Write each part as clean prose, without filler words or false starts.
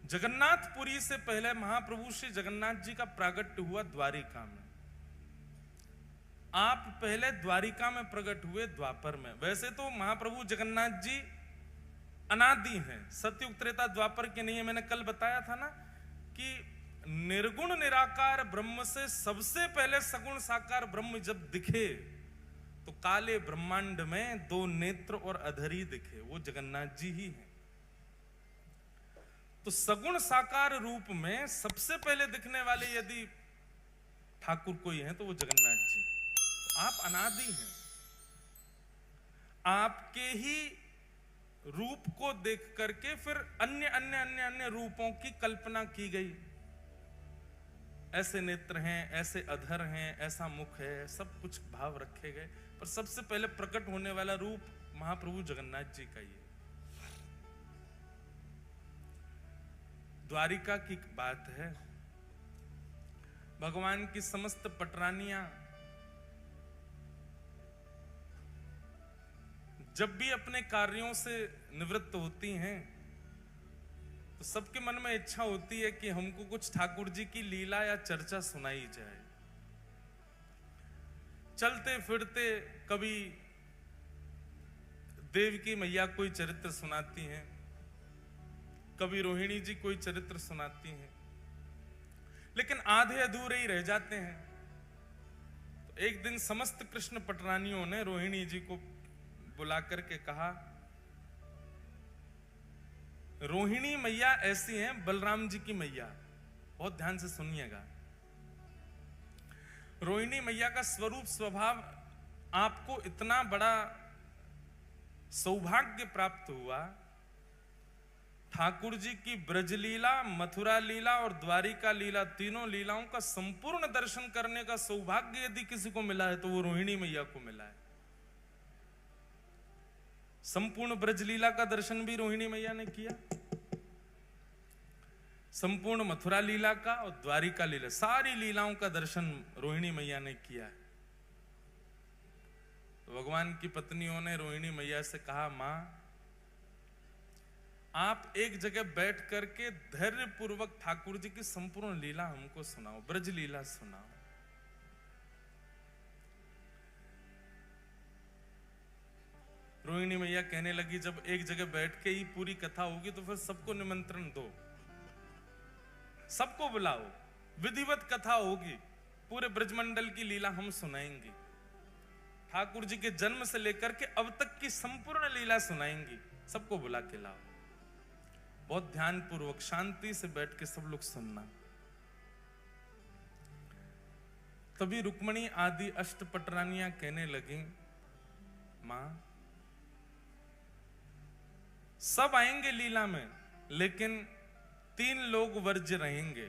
जगन्नाथपुरी से पहले महाप्रभु श्री जगन्नाथ जी का प्रागट्य हुआ द्वारिका में। आप पहले द्वारिका में प्रकट हुए द्वापर में। वैसे तो महाप्रभु जगन्नाथ जी अनादि हैं, सतयुग त्रेता द्वापर के नहीं है। मैंने कल बताया था ना कि निर्गुण निराकार ब्रह्म से सबसे पहले सगुण साकार ब्रह्म जब दिखे तो काले ब्रह्मांड में दो नेत्र और अधरी दिखे, वो जगन्नाथ जी ही हैं। तो सगुण साकार रूप में सबसे पहले दिखने वाले यदि ठाकुर कोई है तो वो जगन्नाथ जी। तो आप अनादि हैं, आपके ही रूप को देख करके फिर अन्य अन्य अन्य अन्य रूपों की कल्पना की गई। ऐसे नेत्र हैं, ऐसे अधर हैं, ऐसा मुख है, सब कुछ भाव रखे गए, पर सबसे पहले प्रकट होने वाला रूप महाप्रभु जगन्नाथ जी का ही है। द्वारिका की बात है, भगवान की समस्त पटरानियां जब भी अपने कार्यों से निवृत्त होती हैं तो सबके मन में इच्छा होती है कि हमको कुछ ठाकुर जी की लीला या चर्चा सुनाई जाए। चलते फिरते कभी देवकी मैया कोई चरित्र सुनाती हैं, कभी रोहिणी जी कोई चरित्र सुनाती हैं, लेकिन आधे अधूरे ही रह जाते हैं। तो एक दिन समस्त कृष्ण पटरानियों ने रोहिणी जी को बुला करके कहा, रोहिणी मैया ऐसी हैं बलराम जी की मैया। बहुत ध्यान से सुनिएगा। रोहिणी मैया का स्वरूप स्वभाव आपको इतना बड़ा सौभाग्य प्राप्त हुआ, ठाकुर जी की ब्रजलीला, मथुरा लीला और द्वारिका लीला, तीनों लीलाओं का संपूर्ण दर्शन करने का सौभाग्य यदि किसी को मिला है तो वो रोहिणी मैया को मिला है। संपूर्ण ब्रजलीला का दर्शन भी रोहिणी मैया ने किया, संपूर्ण मथुरा लीला का और द्वारिका लीला, सारी लीलाओं का दर्शन रोहिणी मैया ने किया है। तो भगवान की पत्नियों ने रोहिणी मैया से कहा, मां आप एक जगह बैठ करके धैर्य पूर्वक ठाकुर जी की संपूर्ण लीला हमको सुनाओ, ब्रज लीला सुनाओ। रोहिणी मैया कहने लगी, जब एक जगह बैठ के ही पूरी कथा होगी तो फिर सबको निमंत्रण दो, सबको बुलाओ, विधिवत कथा होगी, पूरे ब्रजमंडल की लीला हम सुनाएंगे, ठाकुर जी के जन्म से लेकर के अब तक की संपूर्ण लीला सुनाएंगी, सबको बुला के लाओ। बहुत ध्यान पूर्वक शांति से बैठ के सब लोग सुनना। तभी रुक्मणी आदि अष्टपटरानियां कहने लगी, मां सब आएंगे लीला में, लेकिन 3 लोग वर्ज्य रहेंगे।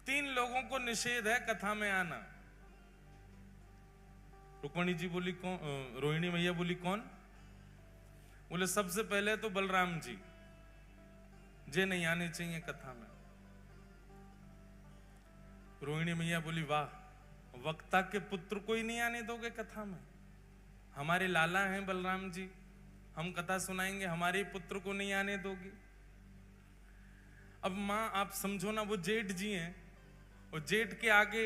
3 लोगों को निषेध है कथा में आना। रुक्मणी जी बोली कौन? रोहिणी मैया बोली कौन? बोले सबसे पहले तो बलराम जी, जे नहीं आने चाहिए कथा में। रोहिणी मैया बोली, वाह, वक्ता के पुत्र को ही नहीं आने दोगे कथा में? हमारे लाला हैं बलराम जी, हम कथा सुनाएंगे, हमारे पुत्र को नहीं आने दोगी? अब मां आप समझो ना, वो जेठ जी हैं, और जेठ के आगे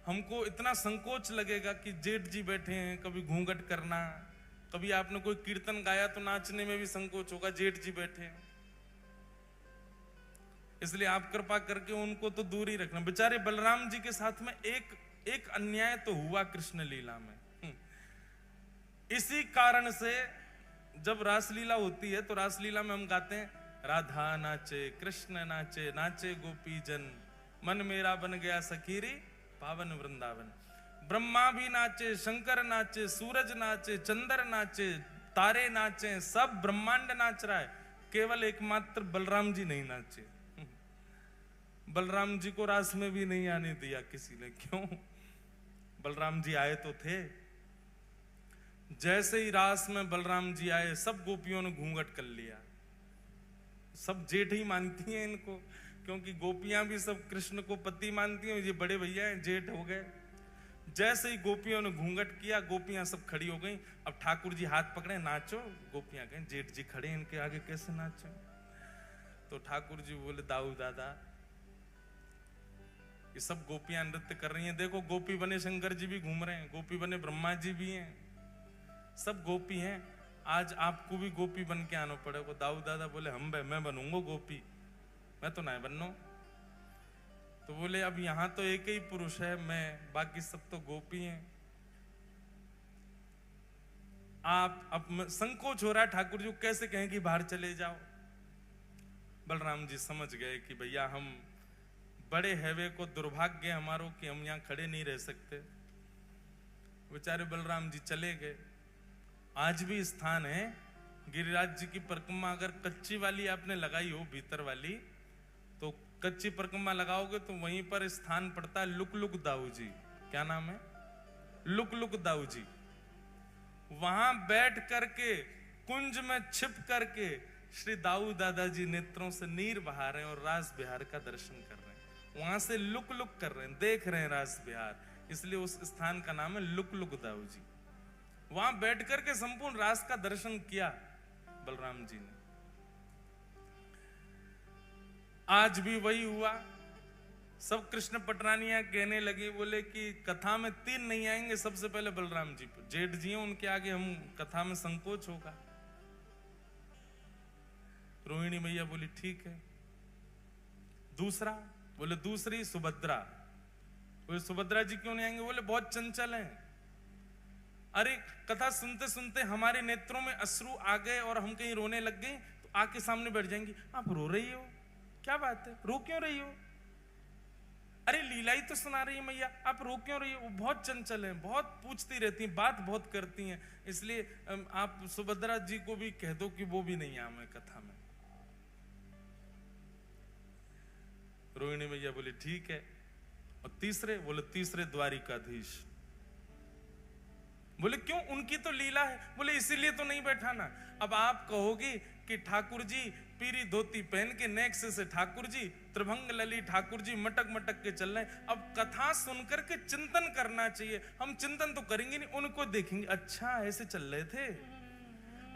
हमको इतना संकोच लगेगा कि जेठ जी बैठे हैं, कभी घूंघट करना, कभी आपने कोई कीर्तन गाया तो नाचने में भी संकोच होगा, जेठ जी बैठे हैं। इसलिए आप कृपा करके उनको तो दूर ही रखना। बेचारे बलराम जी के साथ में एक अन्याय तो हुआ कृष्ण लीला में। इसी कारण से जब रासलीला होती है तो रासलीला में हम गाते हैं, राधा नाचे कृष्ण नाचे, नाचे गोपी जन, मन मेरा बन गया सखीरी पावन वृंदावन। ब्रह्मा भी नाचे, शंकर नाचे, सूरज नाचे, चंद्र नाचे, तारे नाचे, सब ब्रह्मांड नाच रहा है, केवल एकमात्र बलराम जी नहीं नाचे। बलराम जी को रास में भी नहीं आने दिया किसी ने। क्यों? बलराम जी आए तो थे, जैसे ही रास में बलराम जी आए सब गोपियों ने घूंघट कर लिया। सब जेठ ही मानती हैं इनको, क्योंकि गोपियां भी सब कृष्ण को पति मानती हैं, ये बड़े भैया हैं, जेठ हो गए। जैसे ही गोपियों ने घूंघट किया, गोपियां सब खड़ी हो गई। अब ठाकुर जी हाथ पकड़े, नाचो। गोपियां कहें, जेठ जी खड़े, इनके आगे कैसे नाचो? तो ठाकुर जी बोले दाऊ दादा ये सब गोपियां नृत्य कर रही हैं, देखो गोपी बने शंकर जी भी घूम रहे हैं, गोपी बने ब्रह्मा जी भी हैं, सब गोपी हैं, आज आपको भी गोपी बन के आना पड़ेगा। दाऊ दादा बोले मैं बनूंगा गोपी, मैं तो नहीं बनना। तो बोले अब यहां तो एक ही पुरुष है मैं, बाकी सब तो गोपी हैं। आप अब संकोच हो रहा है ठाकुर जी कैसे कहें कि बाहर चले जाओ। बलराम जी समझ गए कि भैया हम बड़े हैवे को दुर्भाग्य हमारो कि हम यहां खड़े नहीं रह सकते। बेचारे बलराम जी चले गए। आज भी स्थान है गिरिराज जी की परिक्रमा, अगर कच्ची वाली आपने लगाई हो भीतर वाली, तो कच्ची परिक्रमा लगाओगे तो वहीं पर स्थान पड़ता है लुक दाऊ जी। क्या नाम है? लुक दाऊ जी। वहां बैठ करके कुंज में छिप करके श्री दाऊ दादाजी नेत्रों से नीर बहा रहे हैं और रास बिहार का दर्शन कर रहे हैं। वहां से लुक कर रहे हैं, देख रहे हैं रास बिहार, इसलिए उस स्थान का नाम है लुक दाऊ जी। वहां बैठ करके संपूर्ण रास का दर्शन किया बलराम जी ने। आज भी वही हुआ। सब कृष्ण पटरानियां कहने लगे, बोले कि कथा में 3 नहीं आएंगे, सबसे पहले बलराम जी पर, जेठ जी हैं उनके आगे हम कथा में संकोच होगा। रोहिणी मैया बोली ठीक है। दूसरा, बोले दूसरी सुभद्रा। बोले सुभद्रा जी क्यों नहीं आएंगे? बोले बहुत चंचल हैं। अरे कथा सुनते सुनते हमारे नेत्रों में अश्रु आ गए और हम कहीं रोने लग गए तो आके सामने बैठ जाएंगी। आप रो रही हो, क्या बात है, रो क्यों रही हो? अरे लीला ही तो सुना रही है मैया, आप रो क्यों रही हो? वो बहुत चंचल हैं, बहुत पूछती रहती हैं, बात बहुत करती हैं, इसलिए आप सुभद्रा जी को भी कह दो कि वो भी नहीं आए कथा में। रोहिणी मैया बोली ठीक है। और तीसरे, बोले तीसरे द्वारिकाधीश। बोले क्यों, उनकी तो लीला है। बोले इसीलिए तो नहीं बैठाना। अब आप कहोगी कि ठाकुर जी पीरी धोती पहन के नेक्स्ट से ठाकुर जी, त्रिभंग लली ठाकुर जी मटक के चल रहे हैं। अब कथा सुनकर के चिंतन करना चाहिए। हम चिंतन तो करेंगे नहीं, उनको देखेंगे, अच्छा ऐसे चल रहे थे।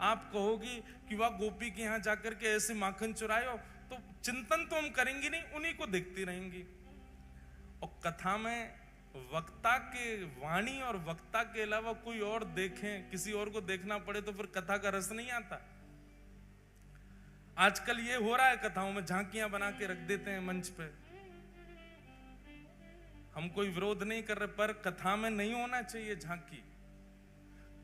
आप कहोगी कि वह गोपी के यहां जाकर के ऐसे माखन चुराए हो, तो चिंतन तो हम करेंगे नहीं, उन्हीं को देखती रहेंगी। और कथा में वक्ता के वाणी और वक्ता के अलावा कोई और देखें, किसी और को देखना पड़े तो फिर कथा का रस नहीं आता। आजकल ये हो रहा है, कथाओं में झांकियां बना के रख देते हैं मंच पे। हम कोई विरोध नहीं कर रहे, पर कथा में नहीं होना चाहिए झांकी।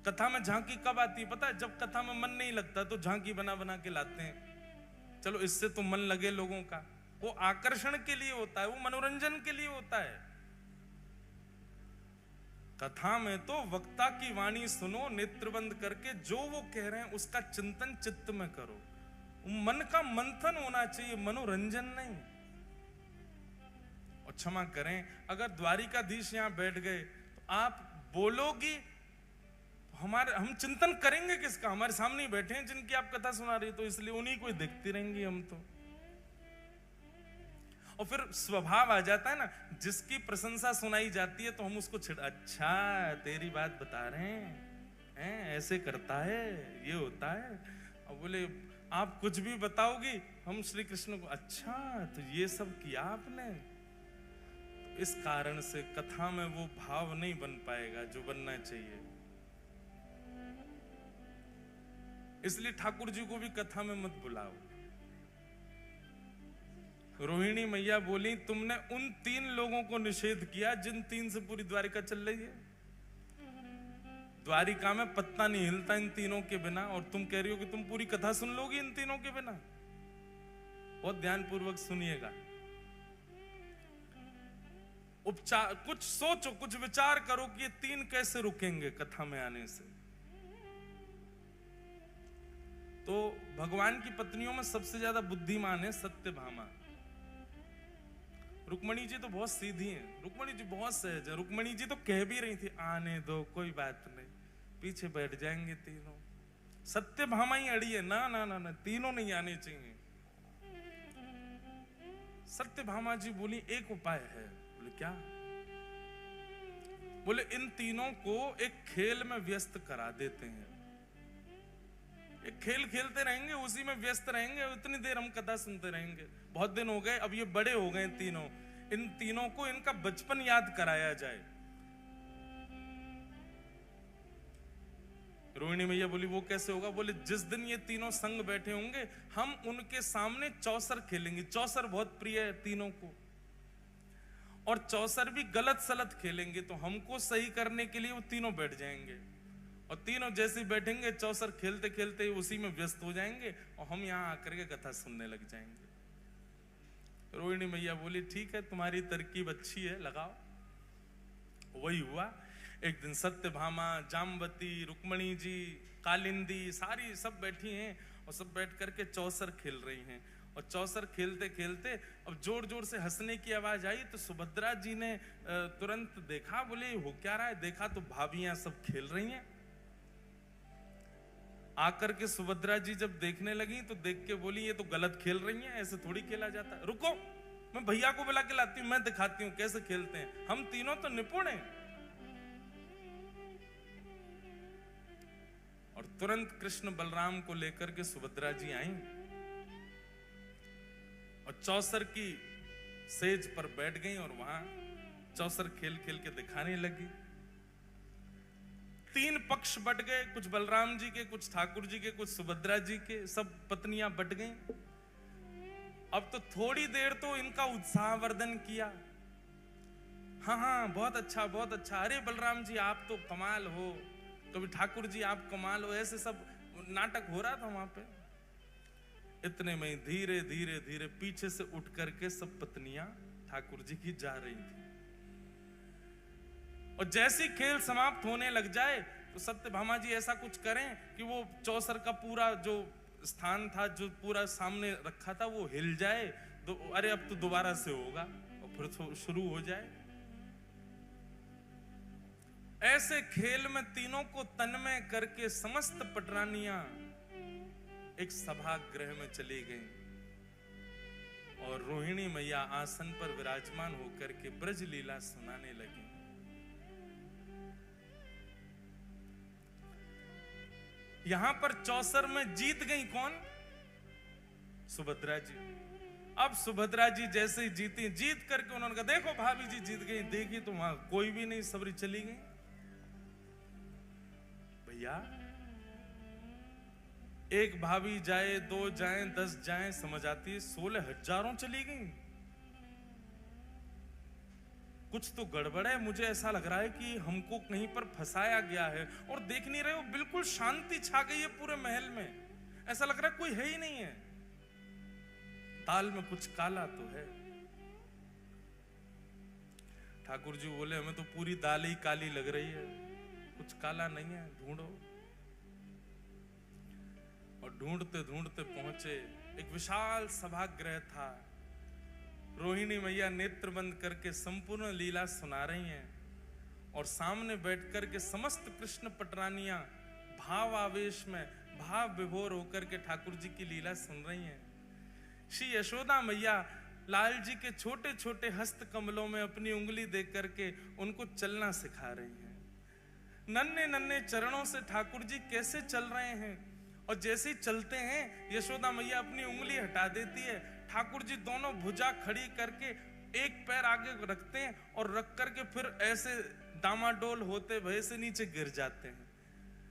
कथा में झांकी कब आती है पता है? जब कथा में मन नहीं लगता तो झांकी बना के लाते हैं। चलो इससे तो मन लगे लोगों का, वो आकर्षण के लिए होता है, वो मनोरंजन के लिए होता है। कथा में तो वक्ता की वाणी सुनो, नेत्र बंद करके जो वो कह रहे हैं उसका चिंतन चित्त में करो। मन का मंथन होना चाहिए, मनोरंजन नहीं। और क्षमा करें, अगर द्वारिकाधीश यहां बैठ गए तो आप बोलोगी, हम चिंतन करेंगे किसका? हमारे सामने ही बैठे हैं जिनकी आप कथा सुना रही, तो इसलिए उन्हीं को देखती रहेंगी हम तो। और फिर स्वभाव आ जाता है ना, जिसकी प्रशंसा सुनाई जाती है तो हम उसको अच्छा तेरी बात बता रहे हैं, ऐसे करता है, ये होता है। और बोले आप कुछ भी बताओगी, हम श्री कृष्ण को अच्छा तो ये सब किया आपने। तो इस कारण से कथा में वो भाव नहीं बन पाएगा जो बनना चाहिए। इसलिए ठाकुर जी को भी कथा में मत बुलाओ। रोहिणी मैया बोली तुमने उन 3 लोगों को निषेध किया जिन 3 से पूरी द्वारिका चल रही है। द्वारिका में पत्ता नहीं हिलता इन तीनों के बिना, और तुम कह रही हो कि तुम पूरी कथा सुन लोगी इन तीनों के बिना। बहुत ध्यानपूर्वक सुनिएगा, उपचार कुछ सोचो, कुछ विचार करो कि ये 3 कैसे रुकेंगे कथा में आने से। तो भगवान की पत्नियों में सबसे ज्यादा बुद्धिमान है सत्यभामा। रुक्मणी जी तो बहुत सीधी हैं, रुक्मणी जी बहुत सहज है। रुक्मणी जी तो कह भी रही थी आने दो, कोई बात नहीं, पीछे बैठ जाएंगे तीनों। सत्यभामा ही अड़ी है, ना ना ना ना, तीनों नहीं आने चाहिए। सत्यभामा जी बोली एक उपाय है। बोले क्या? बोले इन तीनों को एक खेल में व्यस्त करा देते हैं। एक खेल खेलते रहेंगे, उसी में व्यस्त रहेंगे, उतनी देर हम कथा सुनते रहेंगे। बहुत दिन हो गए, अब ये बड़े हो गए तीनों, इन तीनों को इनका बचपन याद कराया जाए। रोहिणी मैया बोली वो कैसे होगा? बोले जिस दिन ये तीनों संग बैठे होंगे, हम उनके सामने चौसर खेलेंगे। चौसर बहुत प्रिय है तीनों को, और चौसर भी गलत सलत खेलेंगे, तो हमको सही करने के लिए वो तीनों बैठ जाएंगे, और तीनों जैसे बैठेंगे चौसर खेलते खेलते उसी में व्यस्त हो जाएंगे, और हम यहाँ आकर के कथा सुनने लग जाएंगे। रोहिणी मैया बोली ठीक है, तुम्हारी तरकीब अच्छी है, लगाओ। वही हुआ। एक दिन सत्यभामा, जामवती, रुक्मणी जी, कालिंदी, सारी सब बैठी हैं, और सब बैठ करके चौसर खेल रही हैं। और चौसर खेलते खेलते अब जोर जोर से हंसने की आवाज आई, तो सुभद्रा जी ने तुरंत देखा, बोले हो क्या रहा है? देखा तो भाभियां सब खेल रही हैं। आकर के सुभद्रा जी जब देखने लगी तो देख के बोली ये तो गलत खेल रही हैं, ऐसे थोड़ी खेला जाता है। रुको, मैं भैया को बुला के लाती हूँ, मैं दिखाती हूँ कैसे खेलते हैं, हम तीनों तो निपुण हैं। और तुरंत कृष्ण बलराम को लेकर के सुभद्रा जी आई, और चौसर की सेज पर बैठ गई, और वहां चौसर खेल खेल के दिखाने लगी। तीन पक्ष बट गए, कुछ बलराम जी के, कुछ ठाकुर जी के, कुछ सुभद्रा जी के, सब पत्नियां बट गईं। अब तो थोड़ी देर तो इनका उत्साहवर्धन किया, हाँ हाँ बहुत अच्छा बहुत अच्छा, अरे बलराम जी आप तो कमाल हो, कभी ठाकुर जी आप कमाल हो, ऐसे सब नाटक हो रहा था वहां पे। इतने में धीरे धीरे धीरे पीछे से उठ करके सब पत्नियां ठाकुर जी की जा रही थी, और जैसे खेल समाप्त होने लग जाए तो सत्यभामा जी ऐसा कुछ करें कि वो चौसर का पूरा जो स्थान था, जो पूरा सामने रखा था, वो हिल जाए, तो अरे अब तो दोबारा से होगा, और फिर शुरू हो जाए। ऐसे खेल में तीनों को तन्मय करके समस्त पटरानियां एक सभागृह में चली गईं, और रोहिणी मैया आसन पर विराजमान होकर के ब्रज लीला सुनाने लगी। यहां पर चौसर में जीत गई कौन? सुभद्रा जी। अब सुभद्रा जी जैसे ही जीती, जीत करके उन्होंने कहा देखो भाभी जी जीत गई। देखी तो वहां कोई भी नहीं, सबरी चली गई। भैया एक भाभी जाए, दो जाए, 10 जाए समझ आती है, 16 हजारों चली गई। कुछ तो गड़बड़ है, मुझे ऐसा लग रहा है कि हमको कहीं पर फंसाया गया है। और देख नहीं रहे हो, बिल्कुल शांति छा गई है पूरे महल में, ऐसा लग रहा है कोई है ही नहीं है। दाल में कुछ काला तो है। ठाकुर जी बोले हमें तो पूरी दाल ही काली लग रही है, कुछ काला नहीं है, ढूंढो। और ढूंढते ढूंढते पहुंचे, एक विशाल सभागृह था। रोहिणी मैया नेत्र बंद करके संपूर्ण लीला सुना रही हैं, और सामने बैठकर के समस्त कृष्ण पटरानियां भाव आवेश में भाव विभोर होकर के ठाकुर जी की लीला सुन रही हैं। श्री यशोदा मैया लाल जी के छोटे छोटे हस्त कमलों में अपनी उंगली देख करके उनको चलना सिखा रही हैं। नन्हे नन्हे चरणों से ठाकुर जी कैसे चल रहे हैं, और जैसे ही चलते हैं यशोदा मैया अपनी उंगली हटा देती है। ठाकुर जी दोनों भुजा खड़ी करके एक पैर आगे रखते हैं, और रख करके फिर ऐसे डामाडोल होते भय से नीचे गिर जाते हैं।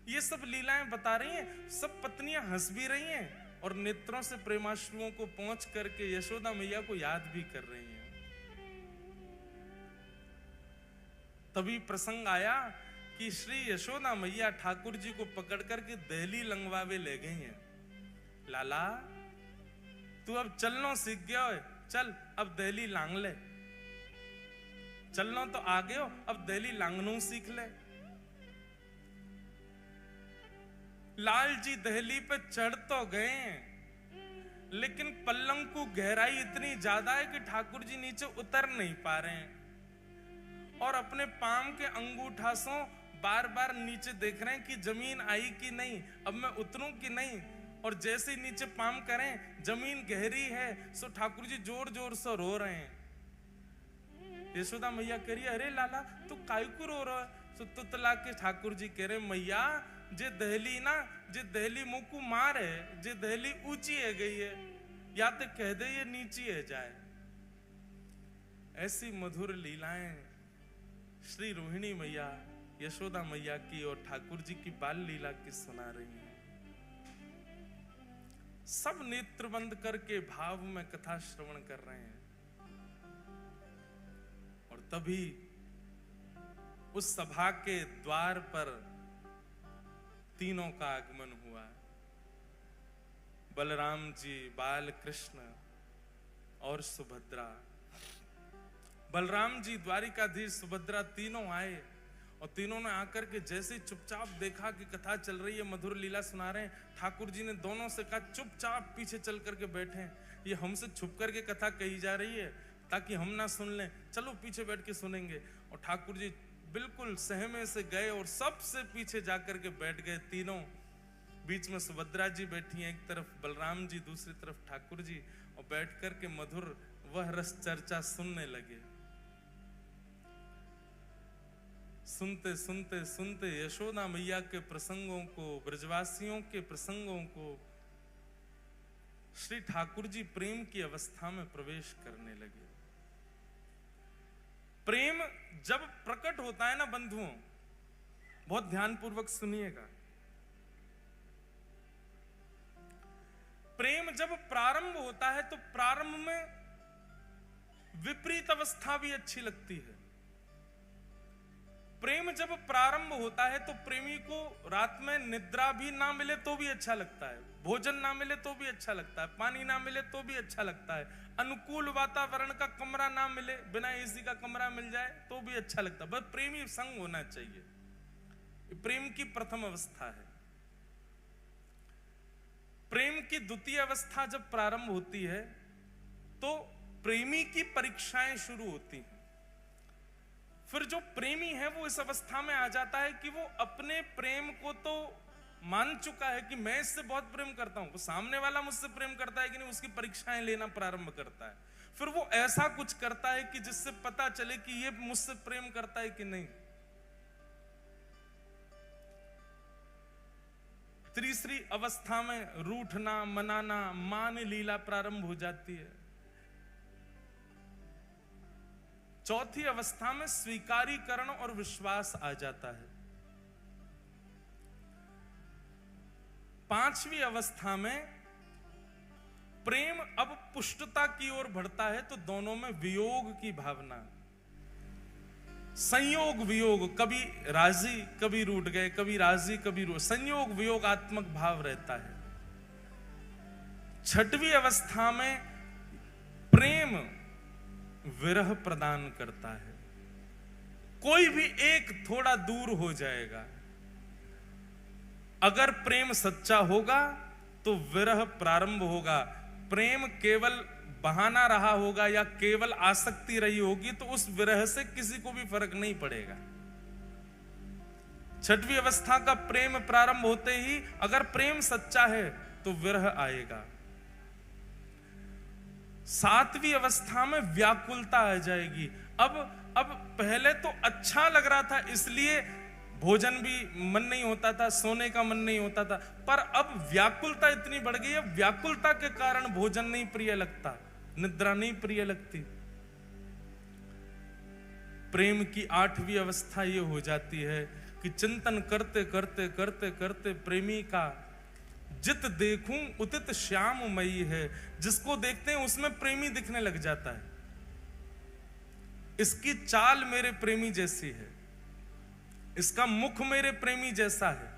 ये सब लीलाएं बता रही हैं। सब पत्नियां हंस भी रही हैं, और नेत्रों से प्रेमाश्रुओं को पहुंच करके यशोदा मैया को याद भी कर रही हैं। तभी प्रसंग आया कि श्री यशोदा मैया ठाकुर जी को पकड़ करके दहली लंगवावे ले गई हैं। लाला तू अब चलना सीख गया है, चल अब दहली लांग ले। चलना तो आ गयो, अब दहली लांगनू सीख ले। लाल जी दहली पे चढ़ तो गए, लेकिन पल्लंग को गहराई इतनी ज्यादा है कि ठाकुर जी नीचे उतर नहीं पा रहे हैं, और अपने पांव के अंगूठासों बार बार नीचे देख रहे हैं कि जमीन आई कि नहीं, अब मैं उतरूं कि नहीं। और जैसे ही नीचे पाम करें जमीन गहरी है, सो ठाकुर जी जोर जोर से रो रहे हैं। यशोदा मैया कह रही अरे लाला तू काहे को रो रहा है? सो तुतला के ठाकुर जी कह रहे मैया जे दहली ना, जे दहली मुकु मार है, जे दहली ऊंची है गई है, या तो कह दे ये नीची है जाए। ऐसी मधुर लीलाएं श्री रोहिणी मैया, यशोदा मैया की और ठाकुर जी की बाल लीला की सुना रही हैं। सब नेत्र बंद करके भाव में कथा श्रवण कर रहे हैं। और तभी उस सभा के द्वार पर तीनों का आगमन हुआ। बलराम जी, बाल कृष्ण और सुभद्रा। बलराम जी, द्वारिकाधीश, सुभद्रा तीनों आए और तीनों ने आकर के जैसे चुपचाप देखा कि कथा चल रही है, मधुर लीला सुना रहे हैं, ठाकुर जी ने दोनों से कहा चुपचाप पीछे चल करके बैठे, ये हमसे छुप करके कथा कही जा रही है ताकि हम ना सुन लें, चलो पीछे बैठ के सुनेंगे। और ठाकुर जी बिल्कुल सहमे से गए और सबसे पीछे जाकर के बैठ गए तीनों। बीच में सुभद्रा जी बैठी हैं, एक तरफ बलराम जी, दूसरी तरफ ठाकुर जी, और बैठ करके मधुर वह रस चर्चा सुनने लगे। सुनते सुनते सुनते यशोदा मैया के प्रसंगों को, ब्रजवासियों के प्रसंगों को, श्री ठाकुर जी प्रेम की अवस्था में प्रवेश करने लगे। प्रेम जब प्रकट होता है ना बंधुओं, बहुत ध्यानपूर्वक सुनिएगा, प्रेम जब प्रारंभ होता है तो प्रारंभ में विपरीत अवस्था भी अच्छी लगती है। प्रेम जब प्रारंभ होता है तो प्रेमी को रात में निद्रा भी ना मिले तो भी अच्छा लगता है, भोजन ना मिले तो भी अच्छा लगता है, पानी ना मिले तो भी अच्छा लगता है, अनुकूल वातावरण का कमरा ना मिले, बिना एसी का कमरा मिल जाए तो भी अच्छा लगता है, बस प्रेमी संग होना चाहिए। प्रेम की प्रथम अवस्था है। प्रेम की द्वितीय अवस्था जब प्रारंभ होती है तो प्रेमी की परीक्षाएं शुरू होती हैं। फिर जो प्रेमी है वो इस अवस्था में आ जाता है कि वो अपने प्रेम को तो मान चुका है कि मैं इससे बहुत प्रेम करता हूं, वो सामने वाला मुझसे प्रेम करता है कि नहीं, उसकी परीक्षाएं लेना प्रारंभ करता है। फिर वो ऐसा कुछ करता है कि जिससे पता चले कि ये मुझसे प्रेम करता है कि नहीं। तीसरी अवस्था में रूठना, मनाना, मान लीला प्रारंभ हो जाती है। चौथी अवस्था में स्वीकारीकरण और विश्वास आ जाता है। पांचवी अवस्था में प्रेम अब पुष्टता की ओर बढ़ता है तो दोनों में वियोग की भावना, संयोग वियोग, कभी राजी कभी रूठ गए, कभी राजी कभी रूठ, संयोग वियोगात्मक भाव रहता है। छठवीं अवस्था में प्रेम विरह प्रदान करता है। कोई भी एक थोड़ा दूर हो जाएगा। अगर प्रेम सच्चा होगा तो विरह प्रारंभ होगा। प्रेम केवल बहाना रहा होगा या केवल आसक्ति रही होगी तो उस विरह से किसी को भी फर्क नहीं पड़ेगा। छठवीं अवस्था का प्रेम प्रारंभ होते ही अगर प्रेम सच्चा है तो विरह आएगा। सातवीं अवस्था में व्याकुलता आ जाएगी। अब पहले तो अच्छा लग रहा था इसलिए भोजन भी मन नहीं होता था, सोने का मन नहीं होता था, पर अब व्याकुलता इतनी बढ़ गई है, व्याकुलता के कारण भोजन नहीं प्रिय लगता, निद्रा नहीं प्रिय लगती। प्रेम की आठवीं अवस्था ये हो जाती है कि चिंतन करते करते करते करते प्रेमी का जित देखूं उतित श्याममयी है, जिसको देखते हैं उसमें प्रेमी दिखने लग जाता है। इसकी चाल मेरे प्रेमी जैसी है, इसका मुख मेरे प्रेमी जैसा है,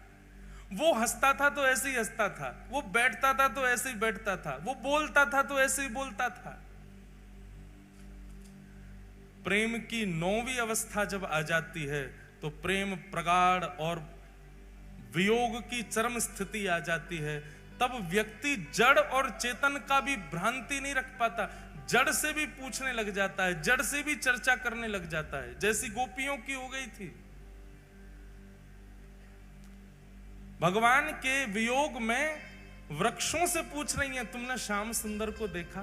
वो हंसता था तो ऐसे ही हंसता था, वो बैठता था तो ऐसे ही बैठता था, वो बोलता था तो ऐसे ही बोलता था। प्रेम की नौवीं अवस्था जब आ जाती है तो प्रेम प्रगाढ़ और वियोग की चरम स्थिति आ जाती है। तब व्यक्ति जड़ और चेतन का भी भ्रांति नहीं रख पाता, जड़ से भी पूछने लग जाता है, जड़ से भी चर्चा करने लग जाता है, जैसी गोपियों की हो गई थी। भगवान के वियोग में वृक्षों से पूछ रही हैं, तुमने श्याम सुंदर को देखा?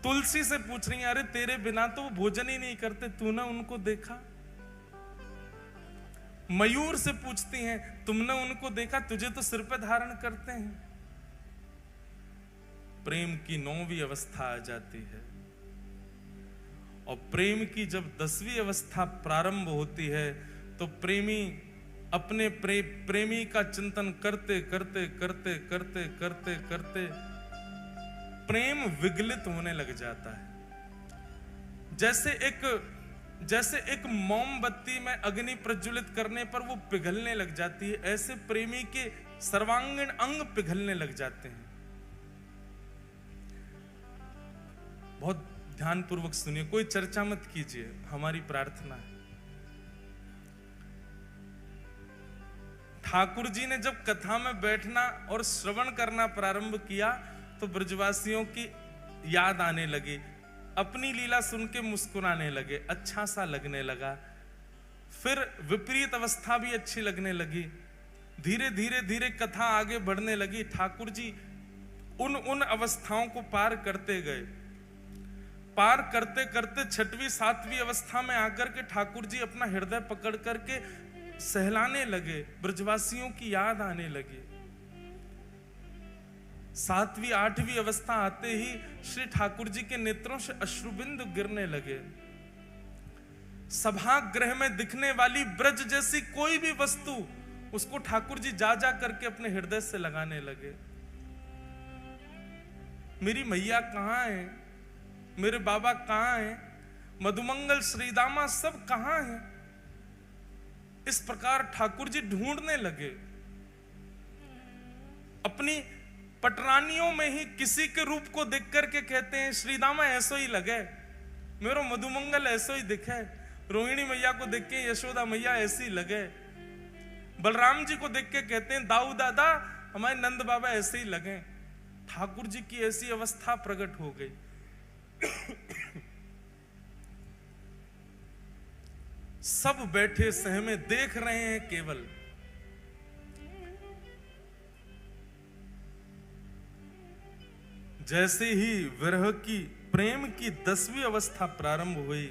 तुलसी से पूछ रही हैं, अरे तेरे बिना तो वो भोजन ही नहीं करते, तूने उनको देखा? मयूर से पूछती हैं, तुमने उनको देखा, तुझे तो सिर पे धारण करते हैं। प्रेम की 9वीं अवस्था आ जाती है और प्रेम की जब 10वीं अवस्था प्रारंभ होती है तो प्रेमी अपने प्रेमी का चिंतन करते करते करते करते करते करते प्रेम विगलित होने लग जाता है। जैसे एक मोमबत्ती में अग्नि प्रज्वलित करने पर वो पिघलने लग जाती है, ऐसे प्रेमी के सर्वांगीण अंग पिघलने लग जाते हैं। बहुत ध्यानपूर्वक सुनिए, कोई चर्चा मत कीजिए, हमारी प्रार्थना है। ठाकुर जी ने जब कथा में बैठना और श्रवण करना प्रारंभ किया तो ब्रजवासियों की याद आने लगी, अपनी लीला सुन के मुस्कुराने लगे, अच्छा सा लगने लगा। फिर विपरीत अवस्था भी अच्छी लगने लगी। धीरे धीरे धीरे कथा आगे बढ़ने लगी। ठाकुर जी उन अवस्थाओं को पार करते गए। पार करते करते 6वीं 7वीं अवस्था में आकर के ठाकुर जी अपना हृदय पकड़ करके सहलाने लगे, ब्रजवासियों की याद आने लगी। 7वीं 8वीं अवस्था आते ही श्री ठाकुर जी के नेत्रों से अश्रुबिंदु गिरने लगे। सभागृह में दिखने वाली ब्रज जैसी कोई भी वस्तु उसको ठाकुर जी जा जा करके अपने हृदय से लगाने लगे। मेरी मैया कहां है, मेरे बाबा कहां है, मधुमंगल श्रीदामा सब कहां है। इस प्रकार ठाकुर जी ढूंढने लगे। अपनी पटरानियों में ही किसी के रूप को देख करके कहते हैं, श्रीदामा ऐसो ही लगे, मेरो मधुमंगल ऐसो ही दिखे। रोहिणी मैया को देख के यशोदा मैया ऐसी लगे। बलराम जी को देख के कहते हैं, दाऊ दादा हमारे नंद बाबा ऐसे ही लगे। ठाकुर जी की ऐसी अवस्था प्रकट हो गई। सब बैठे सहमे देख रहे हैं केवल। जैसे ही विरह की प्रेम की 10वीं अवस्था प्रारंभ हुई,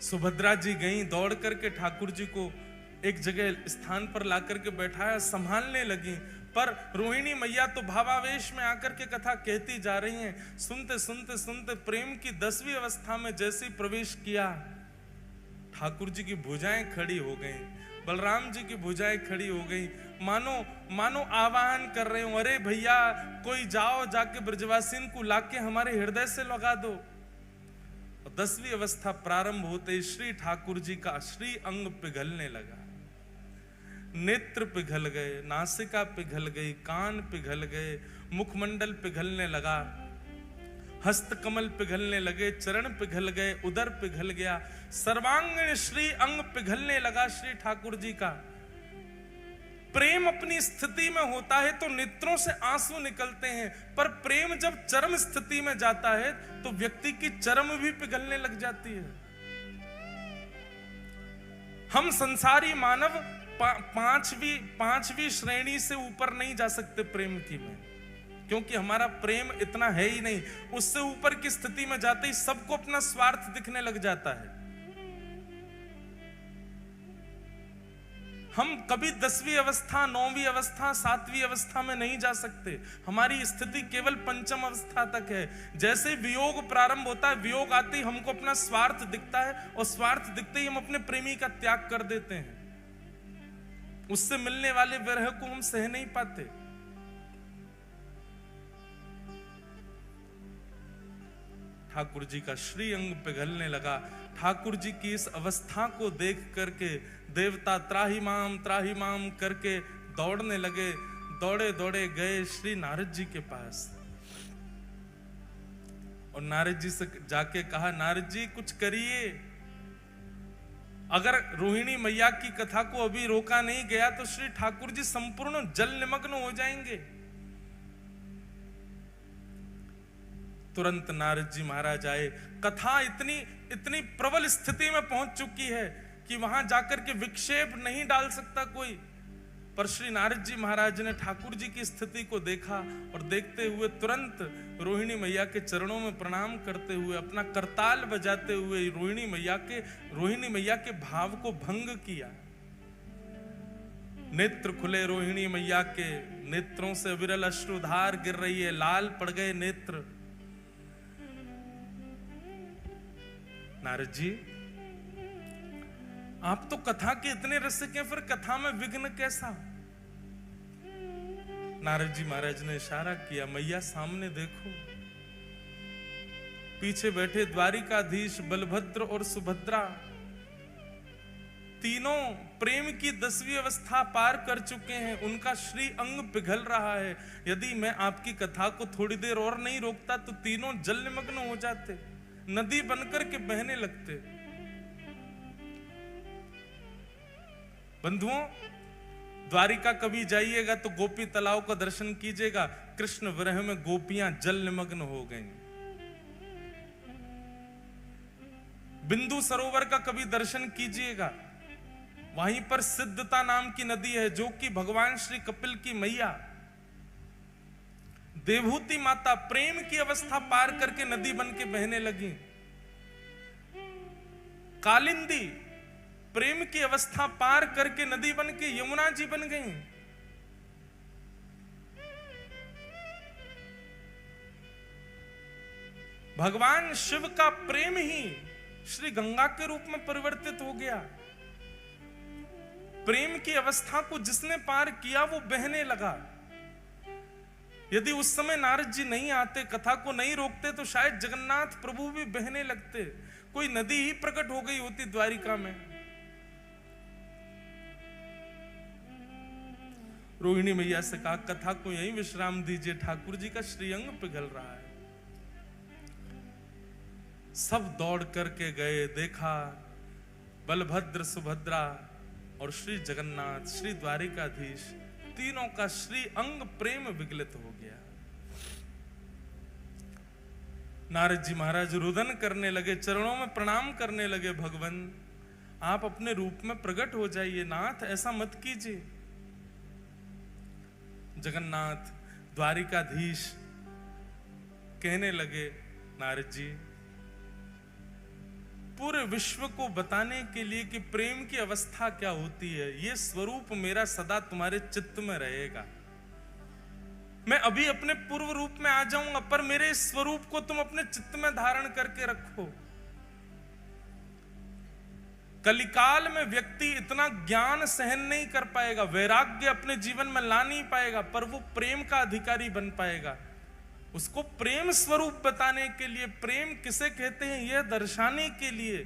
सुभद्रा जी गई, दौड़ करके ठाकुर जी को एक जगह स्थान पर लाकर के बैठाया, संभालने लगी। पर रोहिणी मैया तो भावावेश में आकर के कथा कहती जा रही हैं। सुनते सुनते सुनते प्रेम की 10वीं अवस्था में जैसे प्रवेश किया, ठाकुर जी की भुजाएं खड़ी हो गई, बलराम जी की भुजाएं खड़ी हो गई, मानो आवाहन कर रहे हो, अरे भैया कोई जाओ, जाके ब्रजवासिन को लाके हमारे हृदय से लगा दो। 10वीं अवस्था प्रारंभ होते श्री ठाकुर जी का श्री अंग पिघलने लगा। नेत्र पिघल गए, नासिका पिघल गई, कान पिघल गए, मुखमंडल पिघलने लगा, हस्त कमल पिघलने लगे, चरण पिघल गए, उदर पिघल गया, सर्वांगीण श्री अंग पिघलने लगा श्री ठाकुर जी का। प्रेम अपनी स्थिति में होता है तो नेत्रों से आंसू निकलते हैं, पर प्रेम जब चरम स्थिति में जाता है तो व्यक्ति की चरम भी पिघलने लग जाती है। हम संसारी मानव पांचवी श्रेणी से ऊपर नहीं जा सकते प्रेम की में, क्योंकि हमारा प्रेम इतना है ही नहीं। उससे ऊपर की स्थिति में जाते ही सबको अपना स्वार्थ दिखने लग जाता है। हम कभी 10वीं अवस्था, 9वीं अवस्था, 7वीं अवस्था में नहीं जा सकते। हमारी स्थिति केवल 5वीं अवस्था तक है। जैसे वियोग प्रारंभ होता है, वियोग आते ही हमको अपना स्वार्थ दिखता है और स्वार्थ दिखते ही हम अपने प्रेमी का त्याग कर देते हैं। उससे मिलने वाले विरह को हम सह नहीं पाते। ठाकुर जी का श्री अंग पिघलने लगा। ठाकुर जी की इस अवस्था को देख करके देवता त्राहि माम करके दौड़ने लगे। दौड़े दौड़े गए श्री नारद जी के पास और नारद जी से जाके कहा, नारद जी कुछ करिए। अगर रोहिणी मैया की कथा को अभी रोका नहीं गया तो श्री ठाकुर जी संपूर्ण जल निमग्न हो जाएंगे। तुरंत नारद जी महाराज आए। कथा इतनी प्रबल स्थिति में पहुंच चुकी है कि वहां जाकर के विक्षेप नहीं डाल सकता कोई। पर श्री नारद जी महाराज ने ठाकुर जी की स्थिति को देखा और देखते हुए तुरंत रोहिणी मैया के चरणों में प्रणाम करते हुए अपना करताल बजाते हुए रोहिणी मैया के भाव को भंग किया। नेत्र खुले रोहिणी मैया के, नेत्रों से विरल अश्रुधार गिर रही है, लाल पड़ गए नेत्र। नारद जी, आप तो कथा के इतने रसिक हैं, फिर कथा में विघ्न कैसा? नारद जी महाराज ने इशारा किया, मैया सामने देखो। पीछे बैठे द्वारिकाधीश बलभद्र और सुभद्रा तीनों प्रेम की 10वीं अवस्था पार कर चुके हैं। उनका श्री अंग पिघल रहा है। यदि मैं आपकी कथा को थोड़ी देर और नहीं रोकता तो तीनों जल निमग्न हो जाते, नदी बनकर के बहने लगते। बंधुओं, द्वारिका कभी जाइएगा तो गोपी तालाब का दर्शन कीजिएगा। कृष्ण विरह में गोपियां जल निमग्न हो गईं। बिंदु सरोवर का कभी दर्शन कीजिएगा, वहीं पर सिद्धता नाम की नदी है जो कि भगवान श्री कपिल की मैया देवहूति माता प्रेम की अवस्था पार करके नदी बन के बहने लगी। कालिंदी प्रेम की अवस्था पार करके नदी बन के यमुना जी बन गई। भगवान शिव का प्रेम ही श्री गंगा के रूप में परिवर्तित हो गया। प्रेम की अवस्था को जिसने पार किया वो बहने लगा। यदि उस समय नारद जी नहीं आते, कथा को नहीं रोकते, तो शायद जगन्नाथ प्रभु भी बहने लगते। कोई नदी ही प्रकट हो गई होती द्वारिका में। रोहिणी मैया से कहा, कथा को यहीं विश्राम दीजिए, ठाकुर जी का श्रीअंग पिघल रहा है। सब दौड़ करके गए, देखा बलभद्र, सुभद्रा और श्री जगन्नाथ, श्री द्वारिकाधीश, तीनों का श्री अंग प्रेम विगलित हो गया। नारद जी महाराज रुदन करने लगे, चरणों में प्रणाम करने लगे। भगवान, आप अपने रूप में प्रकट हो जाइए, नाथ ऐसा मत कीजिए। जगन्नाथ द्वारिकाधीश कहने लगे, नारद जी, पूरे विश्व को बताने के लिए कि प्रेम की अवस्था क्या होती है, यह स्वरूप मेरा सदा तुम्हारे चित्त में रहेगा। मैं अभी अपने पूर्व रूप में आ जाऊंगा, पर मेरे इस स्वरूप को तुम अपने चित्त में धारण करके रखो। कलिकाल में व्यक्ति इतना ज्ञान सहन नहीं कर पाएगा, वैराग्य अपने जीवन में ला नहीं पाएगा, पर वो प्रेम का अधिकारी बन पाएगा। उसको प्रेम स्वरूप बताने के लिए, प्रेम किसे कहते हैं यह दर्शाने के लिए,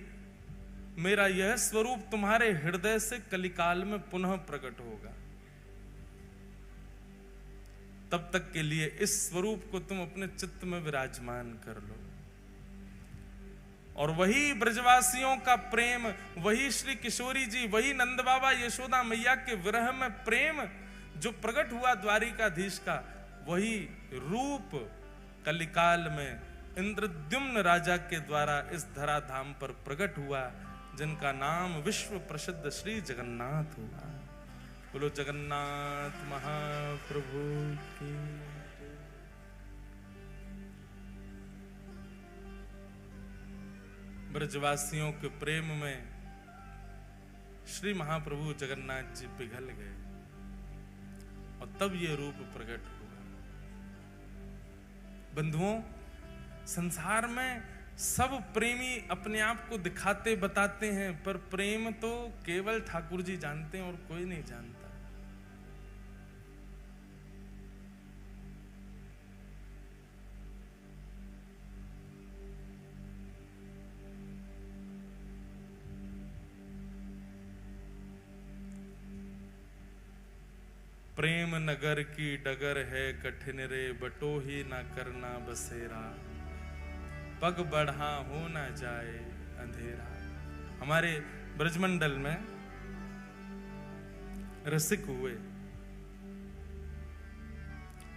मेरा यह स्वरूप तुम्हारे हृदय से कलिकाल में पुनः प्रकट होगा। तब तक के लिए इस स्वरूप को तुम अपने चित्त में विराजमान कर लो। और वही ब्रजवासियों का प्रेम, वही श्री किशोरी जी, वही नंद बाबा यशोदा मैया के विरह में प्रेम जो प्रकट हुआ द्वारिकाधीश का, वही रूप कलिकाल में इंद्रद्युम्न राजा के द्वारा इस धराधाम पर प्रकट हुआ, जिनका नाम विश्व प्रसिद्ध श्री जगन्नाथ हुआ। बोलो जगन्नाथ महाप्रभु की। ब्रजवासियों के प्रेम में श्री महाप्रभु जगन्नाथ जी पिघल गए और तब ये रूप प्रकट हुआ। बंधुओं, संसार में सब प्रेमी अपने आप को दिखाते बताते हैं, पर प्रेम तो केवल ठाकुर जी जानते हैं और कोई नहीं जानता। प्रेम नगर की डगर है कठिन रे, बटो ही ना करना बसेरा, पग बढ़ा हो ना जाए अंधेरा। हमारे ब्रजमंडल में रसिक हुए,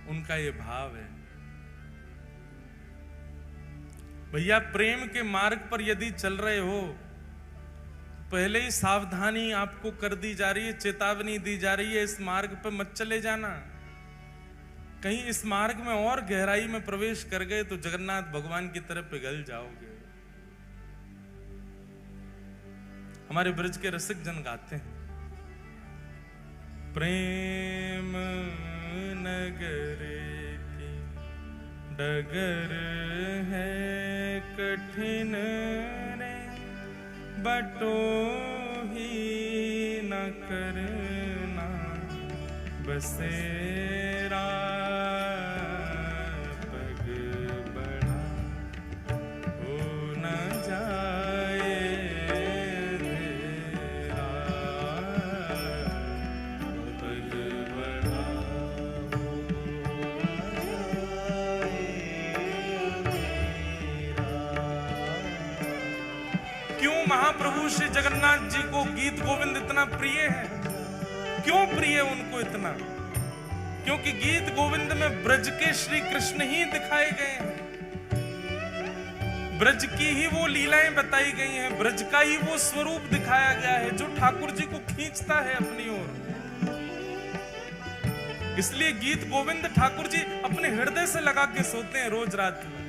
उनका ये भाव है, भैया प्रेम के मार्ग पर यदि चल रहे हो, पहले ही सावधानी आपको कर दी जा रही है, चेतावनी दी जा रही है, इस मार्ग पर मत चले जाना। कहीं इस मार्ग में और गहराई में प्रवेश कर गए तो जगन्नाथ भगवान की तरफ पिघल जाओगे। हमारे ब्रज के रसिक जन गाते हैं, प्रेम नगर की डगर है कठिन रे, बटो ही न करना बसेरा, पग बढ़ा हो न जाए तेरा, पग बढ़ा क्यों महाप्रभु श्री जगन्नाथ जी को गीत गोविंद इतना प्रिय है? क्यों प्रिय उनको इतना? क्योंकि गीत गोविंद में ब्रज के श्री कृष्ण ही दिखाए गए हैं, ब्रज की ही वो लीलाएं बताई गई हैं, ब्रज का ही वो स्वरूप दिखाया गया है जो ठाकुर जी को खींचता है अपनी ओर। इसलिए गीत गोविंद ठाकुर जी अपने हृदय से लगा के सोते हैं रोज रात में।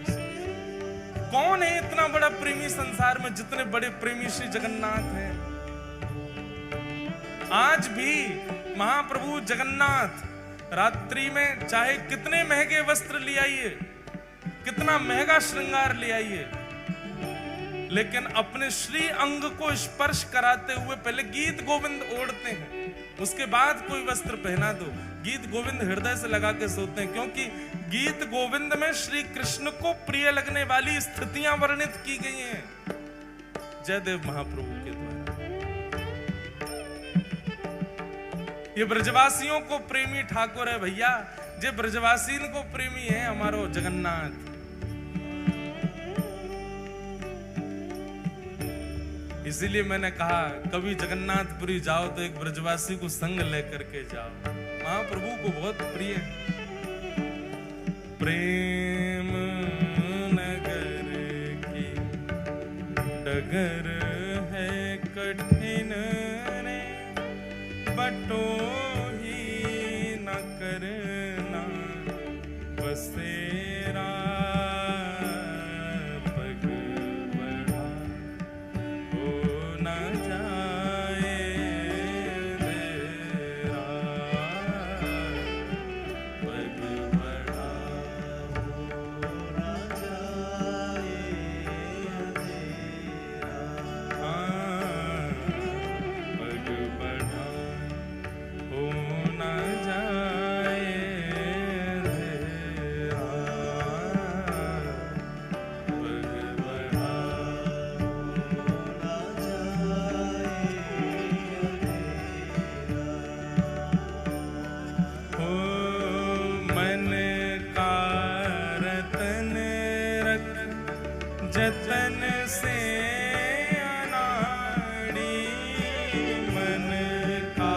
कौन है इतना बड़ा प्रेमी संसार में जितने बड़े प्रेमी श्री जगन्नाथ हैं? आज भी महाप्रभु जगन्नाथ रात्रि में चाहे कितने महंगे वस्त्र ले आइए, कितना महंगा श्रृंगार ले आइए, लेकिन अपने श्री अंग को स्पर्श कराते हुए पहले गीत गोविंद ओढ़ते हैं, उसके बाद कोई वस्त्र पहना दो। गीत गोविंद हृदय से लगा के सोते हैं, क्योंकि गीत गोविंद में श्री कृष्ण को प्रिय लगने वाली स्थितियां वर्णित की गई हैं जयदेव महाप्रभु के द्वारा। ये ब्रजवासियों को प्रेमी ठाकुर है भैया, जे ब्रजवासीन को प्रेमी है हमारो जगन्नाथ। इसीलिए मैंने कहा कभी जगन्नाथपुरी जाओ तो एक ब्रजवासी को संग लेकर के जाओ, महाप्रभु को बहुत प्रिय। प्रेम नगर की डगर है कठिन रे, बटो ही न करना बसेरा, पग बढ़ा हो न जाए तेरा, पग बढ़ा हो न जाए तेरा, पग बढ़ा हो न जाए तेरा, पग बढ़ा हो मन का रतन रख जतन से अनाड़ी, मन का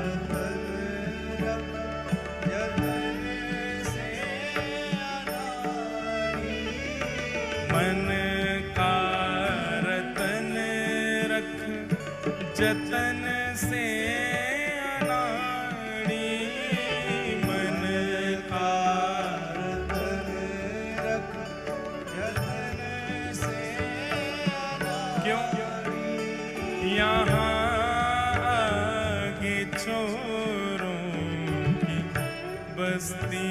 रतन रख जतन से अनाड़ी, मन का रतन रख जतन से अनाड़ी, मन का रतन रख जतन से अनाड़ी। क्यों? यहाँ आगे छोरों की बस्ती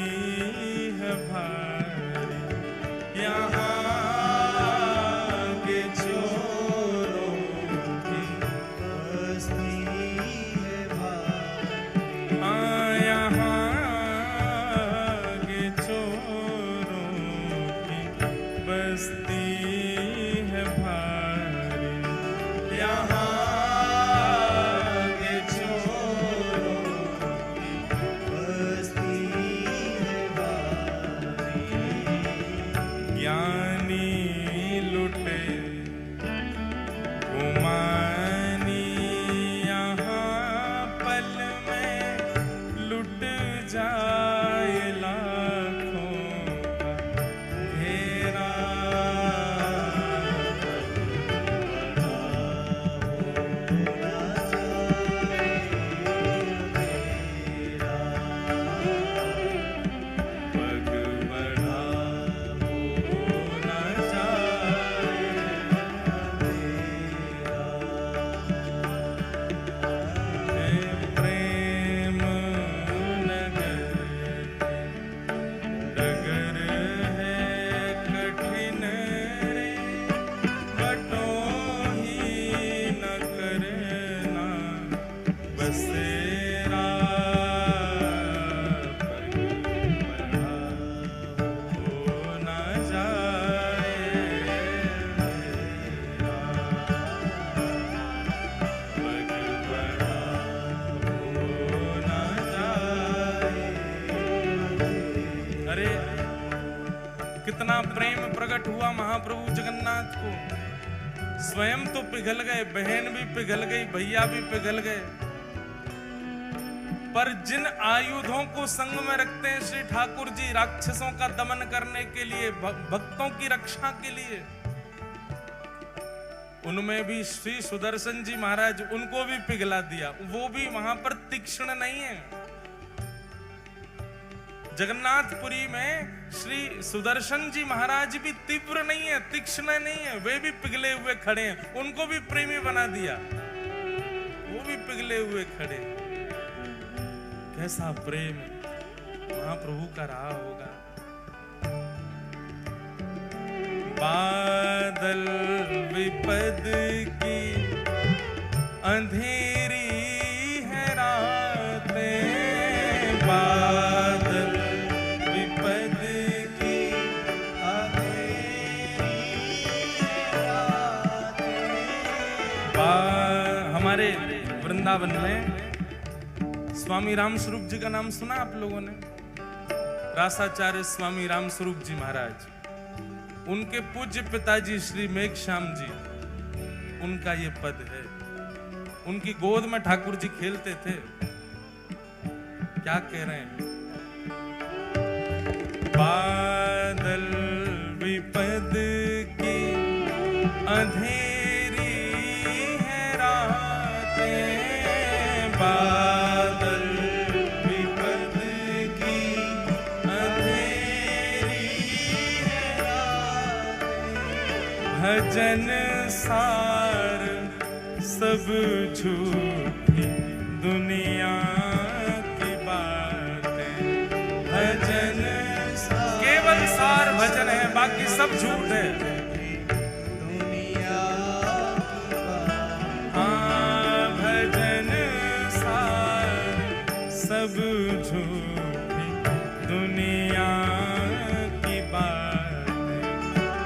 है भारी, यहाँ आगे छोरों की बस्ती है भारी, हाँ यहाँ आगे छोरों की बस्ती है भारी, यहाँ आगे छोरों की बस्ती है भारी। ज्ञान कितना प्रेम प्रकट हुआ महाप्रभु जगन्नाथ को। स्वयं तो पिघल गए, बहन भी पिघल गई, भैया भी पिघल गए, पर जिन आयुधों को संग में रखते हैं श्री ठाकुर जी राक्षसों का दमन करने के लिए, भक्तों की रक्षा के लिए, उनमें भी श्री सुदर्शन जी महाराज उनको भी पिघला दिया। वो भी वहां पर तीक्ष्ण नहीं है। जगन्नाथपुरी में श्री सुदर्शन जी महाराज भी तीव्र नहीं है, तीक्ष्ण नहीं है, वे भी पिघले हुए खड़े हैं, उनको भी प्रेमी बना दिया, वो भी पिघले हुए खड़े। कैसा प्रेम महाप्रभु का रहा होगा। बादल विपद की अंधेरी है रातें, बादल विपद की अंधेरी है रातें। हमारे वृंदावन में स्वामी राम स्वरूप जी का नाम सुना आप लोगों ने? रासाचार्य स्वामी राम स्वरूप जी महाराज, उनके पूज्य पिताजी श्री मेघश्याम जी, उनका ये पद है। उनकी गोद में ठाकुर जी खेलते थे। क्या कह रहे हैं? बादल विपद की अंधेरी है रातें, बादल विपद की अंधेरी है रातें, भजन सार सब झूठी दुनिया की बातें, भजन केवल सार भजन है, बाकी सब झूठ है। दुनिया हाँ, भजन सार सब झूठी दुनिया की बातें,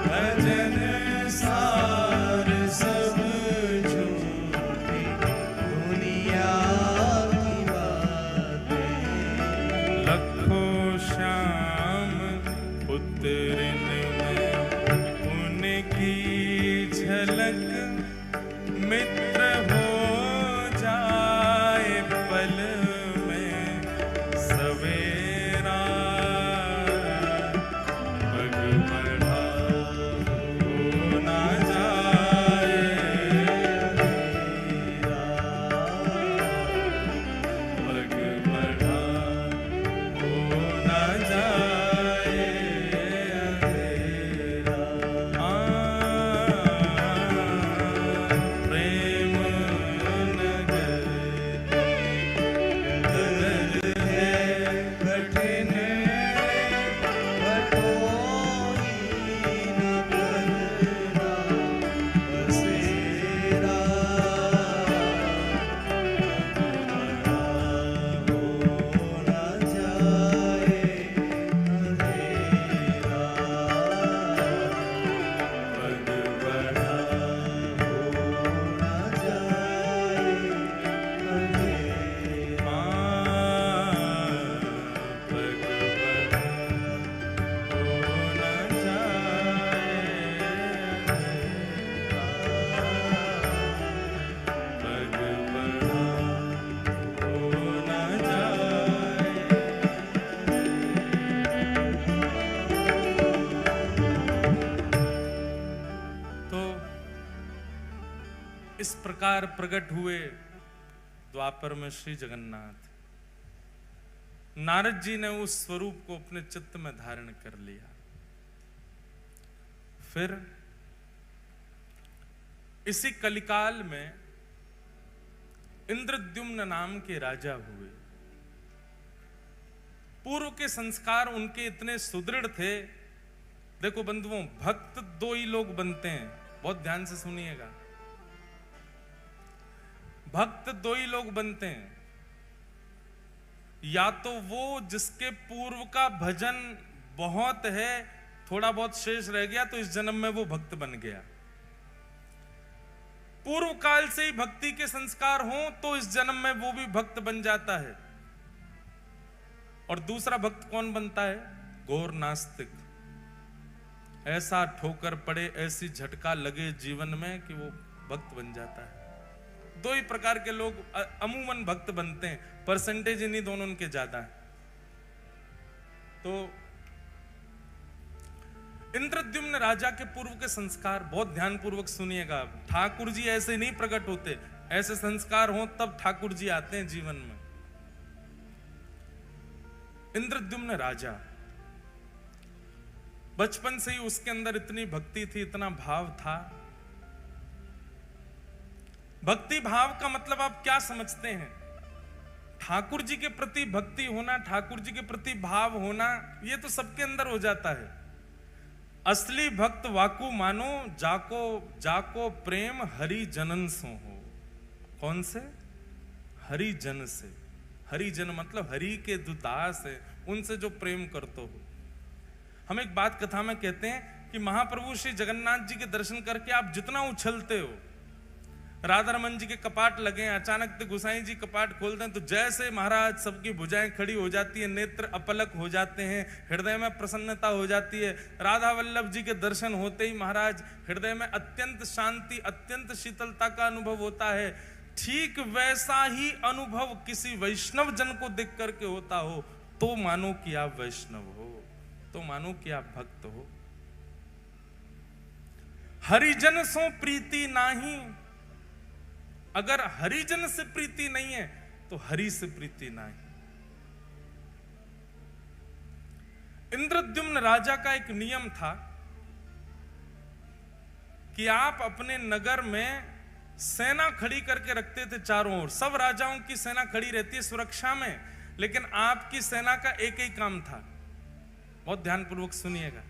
भजन सार सब झूठी दुनिया की बातें। लखों श्याम पुत्रिन में उनकी झलक, मित्र हो जाए पल में सवेरा, पग बढ़ा हो ना जाए अंधेरा, पग बढ़ा हो ना जाए अंधेरा। प्रेम नगर नगर है कठिन, बटोही न करना बसेरा, हो ना जाए अंधेरा, पग बढ़ा हो ना जाए अंधेरा, पग बढ़ा हो ना जाए अंधेरा, पग बढ़ा हो ना जाए। तो इस प्रकार प्रकट हुए द्वापर में श्री जगन्नाथ। नारद जी ने उस स्वरूप को अपने चित्त में धारण कर लिया। फिर इसी कलिकाल में इंद्रद्युम्न नाम के राजा हुए। पूर्व के संस्कार उनके इतने सुदृढ़ थे। देखो बंधुओं, भक्त दो ही लोग बनते हैं, बहुत ध्यान से सुनिएगा। भक्त दो ही लोग बनते हैं, या तो वो जिसके पूर्व का भजन बहुत है, थोड़ा बहुत शेष रह गया तो इस जन्म में वो भक्त बन गया। पूर्व काल से ही भक्ति के संस्कार हों तो इस जन्म में वो भी भक्त बन जाता है। और दूसरा भक्त कौन बनता है? घोर नास्तिक। ऐसा ठोकर पड़े, ऐसी झटका लगे जीवन में कि वो भक्त बन जाता है। दो ही प्रकार के लोग अमूमन भक्त बनते हैं, परसेंटेज इन्हीं दोनों के ज्यादा है। तो इंद्रद्युम्न राजा के पूर्व के संस्कार बहुत ध्यानपूर्वक सुनिएगा। ठाकुर जी ऐसे नहीं प्रकट होते, ऐसे संस्कार हो तब ठाकुर जी आते हैं जीवन में। इंद्रद्युम्न राजा, बचपन से ही उसके अंदर इतनी भक्ति थी, इतना भाव था। भक्ति भाव का मतलब आप क्या समझते हैं? ठाकुर जी के प्रति भक्ति होना, ठाकुर जी के प्रति भाव होना, ये तो सबके अंदर हो जाता है। असली भक्त वाकु मानो, जाको जाको प्रेम हरि जनन सो हो। कौन से? हरि जन से। हरि जन मतलब हरि के दुदास है, उनसे जो प्रेम करते हो। हम एक बात कथा में कहते हैं कि महाप्रभु श्री जगन्नाथ जी के दर्शन करके आप जितना उछलते हो, राधा रमन जी के कपाट लगे, अचानक से गोसाई जी कपाट खोलते हैं तो जैसे महाराज सबकी भुजाएं खड़ी हो जाती है, नेत्र अपलक हो जाते हैं, हृदय में प्रसन्नता हो जाती है। राधा वल्लभ जी के दर्शन होते ही महाराज हृदय में अत्यंत शांति, अत्यंत शीतलता का अनुभव होता है। ठीक वैसा ही अनुभव किसी वैष्णव जन को देख करके होता हो तो मानो कि आप वैष्णव हो, तो मानो कि आप भक्त हो। हरिजन सो प्रीति नाही, अगर हरिजन से प्रीति नहीं है तो हरि से प्रीति नहीं। इंद्रद्युम्न राजा का एक नियम था कि आप अपने नगर में सेना खड़ी करके रखते थे चारों ओर। सब राजाओं की सेना खड़ी रहती है सुरक्षा में, लेकिन आपकी सेना का एक ही काम था। बहुत ध्यानपूर्वक सुनिएगा।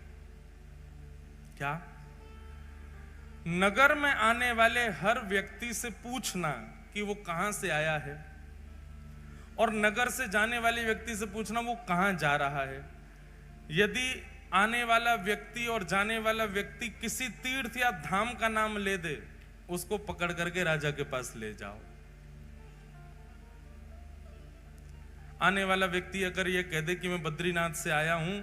क्या? नगर में आने वाले हर व्यक्ति से पूछना कि वो कहां से आया है, और नगर से जाने वाले व्यक्ति से पूछना वो कहां जा रहा है। यदि आने वाला व्यक्ति और जाने वाला व्यक्ति किसी तीर्थ या धाम का नाम ले दे, उसको पकड़ करके राजा के पास ले जाओ। आने वाला व्यक्ति अगर ये कह दे कि मैं बद्रीनाथ से आया हूं,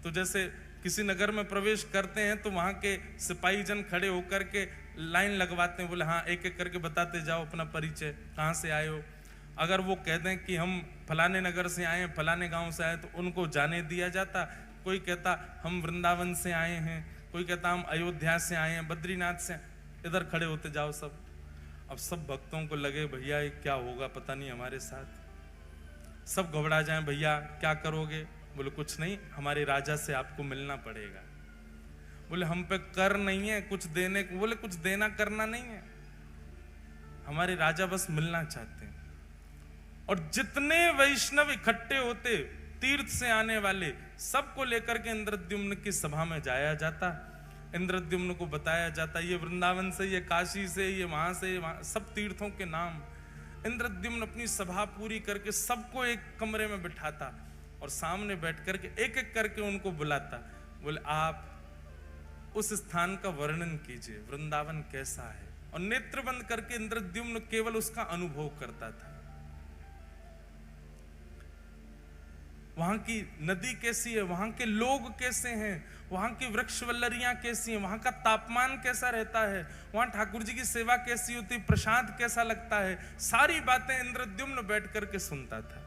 तो जैसे किसी नगर में प्रवेश करते हैं तो वहां के सिपाही जन खड़े होकर के लाइन लगवाते हैं, बोले हाँ एक एक करके बताते जाओ अपना परिचय, कहां से आए हो। अगर वो कह दें कि हम फलाने नगर से आए हैं, फलाने गांव से आए, तो उनको जाने दिया जाता। कोई कहता हम वृंदावन से आए हैं, कोई कहता हम अयोध्या से आए हैं, बद्रीनाथ से, इधर खड़े होते जाओ सब। अब सब भक्तों को लगे भैया ये क्या होगा पता नहीं हमारे साथ, सब घबरा जाएं, भैया क्या करोगे? बोले कुछ नहीं, हमारे राजा से आपको मिलना पड़ेगा। बोले हम पे कर नहीं है कुछ देने को। बोले कुछ देना करना नहीं है, हमारे राजा बस मिलना चाहते हैं। और जितने वैष्णव इकट्ठे होते तीर्थ से आने वाले, सबको लेकर के इंद्रद्युम्न की सभा में जाया जाता। इंद्रद्युम्न को बताया जाता ये वृंदावन से, ये काशी से, ये वहां से, वहां, सब तीर्थों के नाम। इंद्रद्युम्न अपनी सभा पूरी करके सबको एक कमरे में बिठाता और सामने बैठ करके एक एक करके उनको बुलाता। बोले आप उस स्थान का वर्णन कीजिए, वृंदावन कैसा है। और नेत्र बंद करके इंद्रद्युम्न केवल उसका अनुभव करता था। वहां की नदी कैसी है, वहां के लोग कैसे हैं, वहां की वृक्ष वल्लरियां कैसी हैं, वहां का तापमान कैसा रहता है, वहां ठाकुर जी की सेवा कैसी होती, प्रसाद कैसा लगता है, सारी बातें इंद्रद्युम्न बैठ करके सुनता था।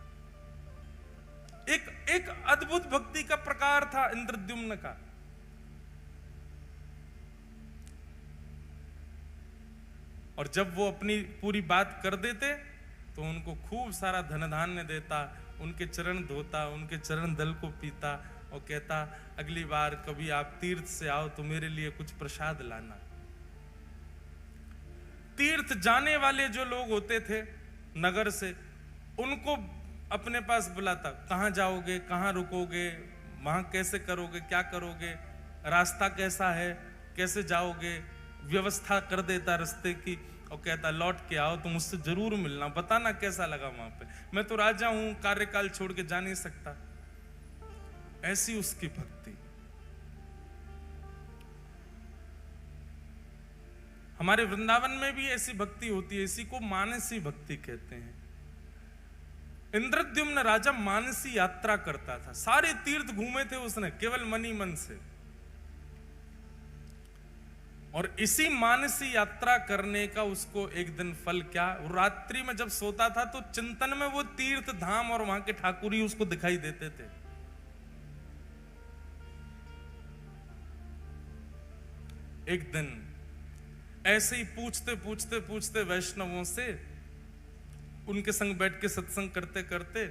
एक अद्भुत भक्ति का प्रकार था इंद्रद्युम्न का। और जब वो अपनी पूरी बात कर देते तो उनको खूब सारा धन धान्य देता, उनके चरण धोता, उनके चरण दल को पीता और कहता अगली बार कभी आप तीर्थ से आओ तो मेरे लिए कुछ प्रसाद लाना। तीर्थ जाने वाले जो लोग होते थे नगर से, उनको अपने पास बुलाता, कहां जाओगे, कहां रुकोगे, वहां कैसे करोगे, क्या करोगे, रास्ता कैसा है, कैसे जाओगे, व्यवस्था कर देता रास्ते की। और कहता लौट के आओ तो मुझसे जरूर मिलना, बताना कैसा लगा वहां पे, मैं तो राजा हूं, कार्यकाल छोड़ के जा नहीं सकता। ऐसी उसकी भक्ति। हमारे वृंदावन में भी ऐसी भक्ति होती है, इसी को मानसी भक्ति कहते हैं। इंद्रद्युम्न राजा मानसी यात्रा करता था, सारे तीर्थ घूमे थे उसने केवल मन ही मन से। और इसी मानसी यात्रा करने का उसको एक दिन फल क्या, रात्रि में जब सोता था तो चिंतन में वो तीर्थ धाम और वहां के ठाकुर ही उसको दिखाई देते थे। एक दिन ऐसे ही पूछते पूछते पूछते वैष्णवों से उनके संग बैठ के सत्संग करते करते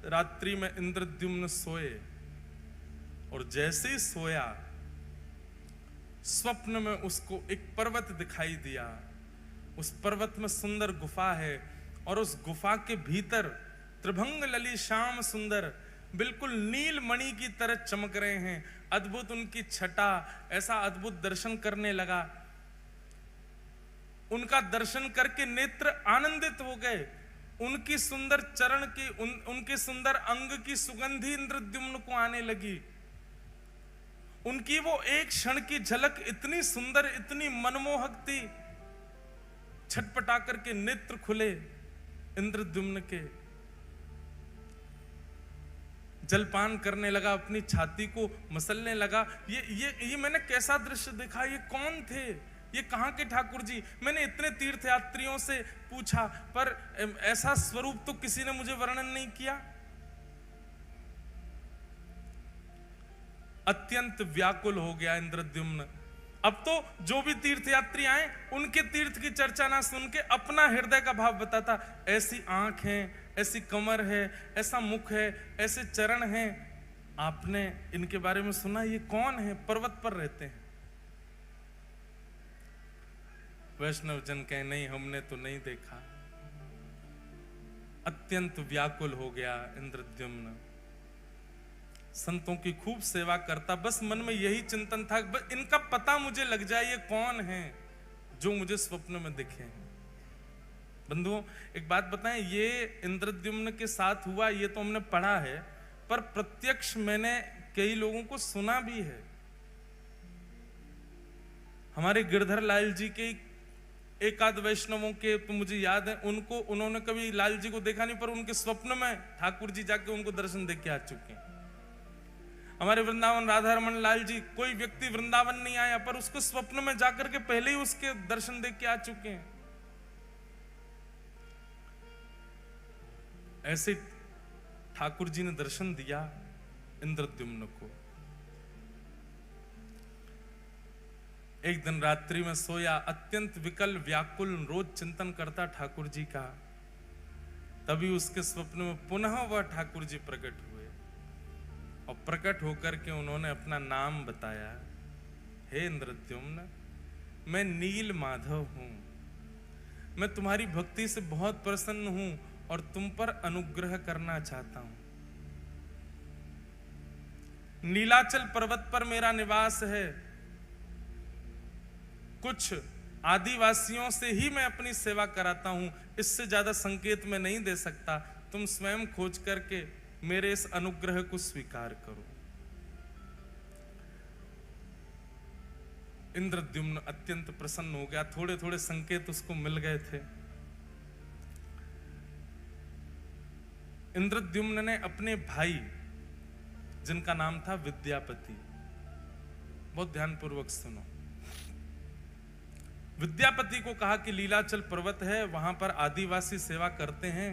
रात्रि में इंद्रद्युम्न सोए, और जैसे ही सोया स्वप्न में उसको एक पर्वत दिखाई दिया। उस पर्वत में सुंदर गुफा है और उस गुफा के भीतर त्रिभंग लली श्याम सुंदर बिल्कुल नील मणि की तरह चमक रहे हैं। अद्भुत उनकी छटा, ऐसा अद्भुत दर्शन करने लगा। उनका दर्शन करके नेत्र आनंदित हो गए। उनकी सुंदर चरण की उनके सुंदर अंग की सुगंधी इंद्रद्युम्न को आने लगी। उनकी वो एक क्षण की झलक इतनी सुंदर, इतनी मनमोहक थी। छटपटा करके नेत्र खुले इंद्रद्युम्न के, जलपान करने लगा, अपनी छाती को मसलने लगा। ये मैंने कैसा दृश्य देखा, ये कौन थे, ये कहां के ठाकुर जी? मैंने इतने तीर्थयात्रियों से पूछा पर ऐसा स्वरूप तो किसी ने मुझे वर्णन नहीं किया। अत्यंत व्याकुल हो गया इंद्रद्युम्न। अब तो जो भी तीर्थयात्री आए उनके तीर्थ की चर्चा ना सुन के अपना हृदय का भाव बताता। ऐसी आंख है, ऐसी कमर है, ऐसा मुख है, ऐसे चरण हैं, आपने इनके बारे में सुना? ये कौन है? पर्वत पर रहते हैं। वैष्णव जन कहे नहीं, हमने तो नहीं देखा। अत्यंत व्याकुल हो गया इंद्रद्युम्न। संतों की खूब सेवा करता, बस मन में यही चिंतन था, बस इनका पता मुझे लग जाए, ये कौन है जो मुझे स्वप्न में दिखे। बंधुओं, एक बात बताएं, ये इंद्रद्युम्न के साथ हुआ ये तो हमने पढ़ा है, पर प्रत्यक्ष मैंने कई लोगों को सुना भी है। हमारे गिरधर लाल जी के एकाध वैष्णवों के तो मुझे याद है, उन्होंने कभी लाल जी को देखा नहीं, पर उनके स्वप्न में ठाकुर जी जाके उनको दर्शन दे के आ चुके हैं। हमारे वृंदावन राधा रमन लाल जी, कोई व्यक्ति वृंदावन नहीं आया पर उसको स्वप्न में जाकर के पहले ही उसके दर्शन देख के आ चुके हैं। ऐसे ठाकुर जी ने दर्शन दिया इंद्रद्युम्न को। एक दिन रात्रि में सोया, अत्यंत विकल व्याकुल, रोज चिंतन करता ठाकुर जी का। तभी उसके स्वप्न में पुनः वह ठाकुर जी प्रकट हुए और प्रकट होकर के उन्होंने अपना नाम बताया। हे इंद्रद्युम्न, मैं नील माधव हूं, मैं तुम्हारी भक्ति से बहुत प्रसन्न हूं और तुम पर अनुग्रह करना चाहता हूं। नीलाचल पर्वत पर मेरा निवास है। कुछ आदिवासियों से ही मैं अपनी सेवा कराता हूं, इससे ज्यादा संकेत मैं नहीं दे सकता। तुम स्वयं खोज करके मेरे इस अनुग्रह को स्वीकार करो। इंद्रद्युम्न अत्यंत प्रसन्न हो गया। थोड़े थोड़े संकेत उसको मिल गए थे। इंद्रद्युम्न ने अपने भाई, जिनका नाम था विद्यापति, बहुत ध्यानपूर्वक सुनो, विद्यापति को कहा कि लीलाचल पर्वत है, वहां पर आदिवासी सेवा करते हैं,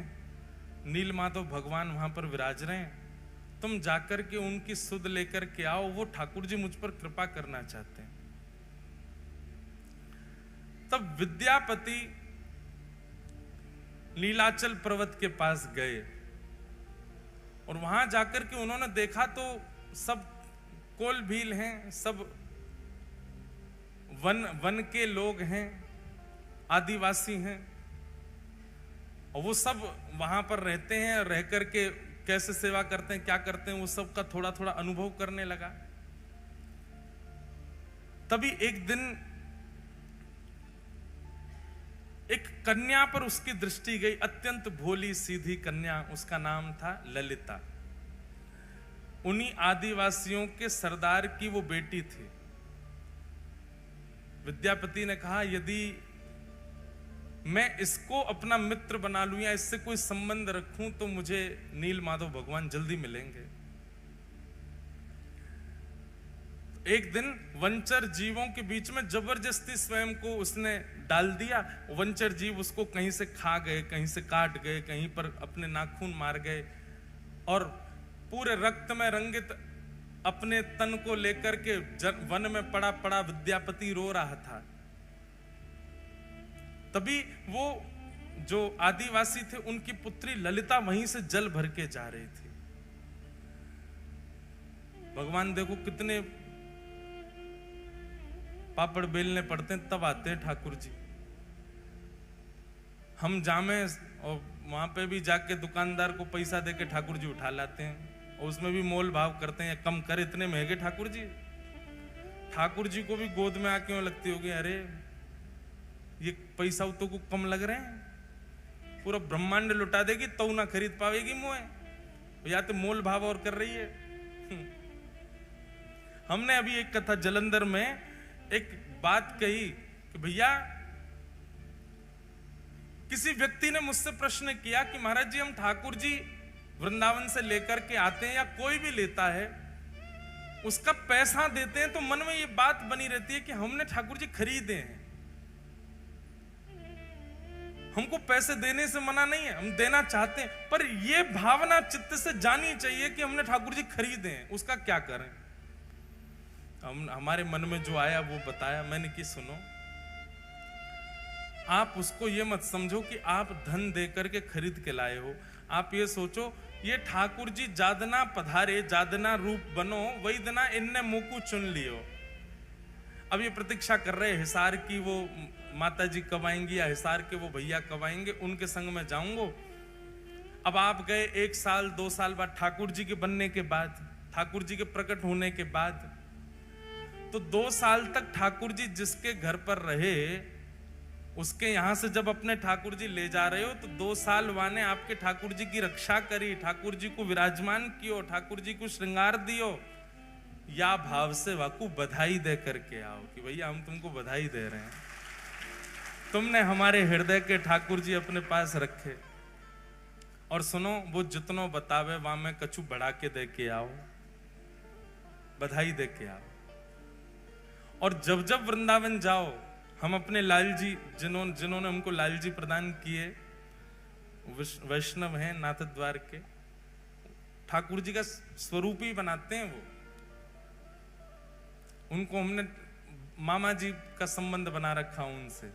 नीलमाधव भगवान वहां पर विराज रहे हैं, तुम जाकर के उनकी सुध लेकर के आओ, वो ठाकुर जी मुझ पर कृपा करना चाहते हैं। तब विद्यापति नीलाचल पर्वत के पास गए और वहां जाकर के उन्होंने देखा तो सब कोल भील हैं, सब वन के लोग हैं, आदिवासी हैं, और वो सब वहां पर रहते हैं। रह करके कैसे सेवा करते हैं, क्या करते हैं, वो सब का थोड़ा थोड़ा अनुभव करने लगा। तभी एक दिन एक कन्या पर उसकी दृष्टि गई, अत्यंत भोली सीधी कन्या, उसका नाम था ललिता। उन्हीं आदिवासियों के सरदार की वो बेटी थी। विद्यापति ने कहा, यदि मैं इसको अपना मित्र बना लूं या इससे कोई संबंध रखूं तो मुझे नील माधव भगवान जल्दी मिलेंगे। एक दिन वंचर जीवों के बीच में जबरदस्ती स्वयं को उसने डाल दिया। वंचर जीव उसको कहीं से खा गए, कहीं से काट गए, कहीं पर अपने नाखून मार गए, और पूरे रक्त में रंगित अपने तन को लेकर के वन में पड़ा पड़ा विद्यापति रो रहा था। तभी वो जो आदिवासी थे, उनकी पुत्री ललिता वहीं से जल भर के जा रही थी। भगवान देखो कितने पापड़ बेलने पड़ते हैं तब आते हैं ठाकुर जी। हम जामे और वहां पे भी जाके दुकानदार को पैसा देके ठाकुर जी उठा लाते हैं, और उसमें भी मोल भाव करते हैं, कम कर, इतने महंगे ठाकुर जी। ठाकुर जी को भी गोद में आके लगती होगी, अरे ये पैसा तो को कम लग रहे हैं, पूरा ब्रह्मांड लुटा देगी तो ना खरीद पावेगी मुए, या तो मोल भाव और कर रही है। हमने अभी एक कथा जलंधर में एक बात कही कि भैया, किसी व्यक्ति ने मुझसे प्रश्न किया कि महाराज जी, हम ठाकुर जी वृंदावन से लेकर के आते हैं या कोई भी लेता है, उसका पैसा देते हैं, तो मन में ये बात बनी रहती है कि हमने ठाकुर जी खरीदे हैं। हमको पैसे देने से मना नहीं है, हम देना चाहते हैं, पर यह भावना चित्त से जानी चाहिए कि हमने ठाकुर जी खरीदे हैं, उसका क्या करें। हमारे मन में जो आया वो बताया मैंने कि सुनो, आप उसको ये मत समझो कि आप धन देकर के खरीद के लाए हो। आप ये सोचो, ये ठाकुर जी जादना पधारे, जादना रूप बनो, वही दना इनने मुकु चुन लियो। अब ये प्रतीक्षा कर रहे हिसार की वो माता जी कब आएंगी या हिसार के वो भैया कब आएंगे, उनके संग में जाऊंगा। अब आप गए 1 साल 2 साल बाद, ठाकुर जी के बनने के बाद, ठाकुर जी के प्रकट होने के बाद, तो 2 साल तक ठाकुर जी जिसके घर पर रहे, उसके यहां से जब अपने ठाकुर जी ले जा रहे हो, तो 2 साल वाने आपके ठाकुर जी की रक्षा करी, ठाकुर जी को विराजमान कियो, ठाकुर जी को श्रृंगार दियो, या भाव से वाकू बधाई दे करके आओ कि भैया हम तुमको बधाई दे रहे हैं, तुमने हमारे हृदय के ठाकुर जी अपने पास रखे। और सुनो, वो जितनो बतावे वहां में कछु बढ़ा के दे के आओ, बधाई दे के आओ। और जब जब वृंदावन जाओ, हम अपने लाल जी, जिन्होंने हमको लाल जी प्रदान किए, वैष्णव हैं, नाथ द्वार के, ठाकुर जी का स्वरूप ही बनाते हैं वो। उनको हमने मामा जी का संबंध बना रखा उनसे।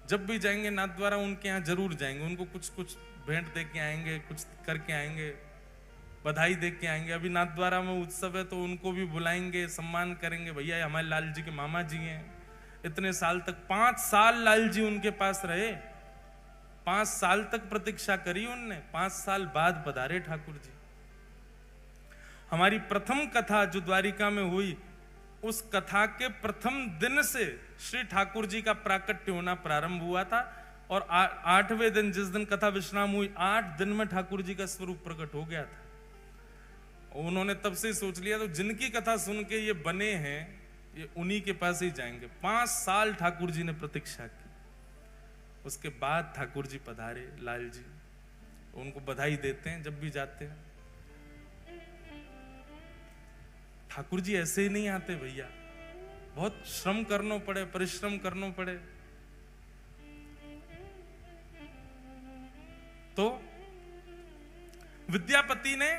जब भी जाएंगे नाथ द्वारा उनके यहाँ जरूर जाएंगे, उनको कुछ कुछ भेंट दे के आएंगे, कुछ करके आएंगे, बधाई दे के आएंगे। अभी नाथ द्वारा में उत्सव है तो उनको भी बुलाएंगे, सम्मान करेंगे, भैया हमारे लाल जी के मामा जी हैं। इतने साल तक 5 साल लाल जी उनके पास रहे, 5 साल तक प्रतीक्षा करी उनने, 5 साल बाद पधारे ठाकुर जी। हमारी प्रथम कथा जो द्वारिका में हुई, उस कथा के प्रथम दिन से श्री ठाकुर जी का प्राकट्य होना प्रारंभ हुआ था, और 8वें दिन जिस दिन कथा विश्राम हुई, 8 दिन में ठाकुर जी का स्वरूप प्रकट हो गया था। उन्होंने तब से सोच लिया, तो जिनकी कथा सुन के ये बने हैं, ये उन्हीं के पास ही जाएंगे। 5 साल ठाकुर जी ने प्रतीक्षा की, उसके बाद ठाकुर जी पधारे लाल जी। उनको बधाई देते हैं जब भी जाते हैं। ठाकुर जी ऐसे ही नहीं आते भैया, बहुत श्रम करना पड़े, परिश्रम करना पड़े। तो विद्यापति ने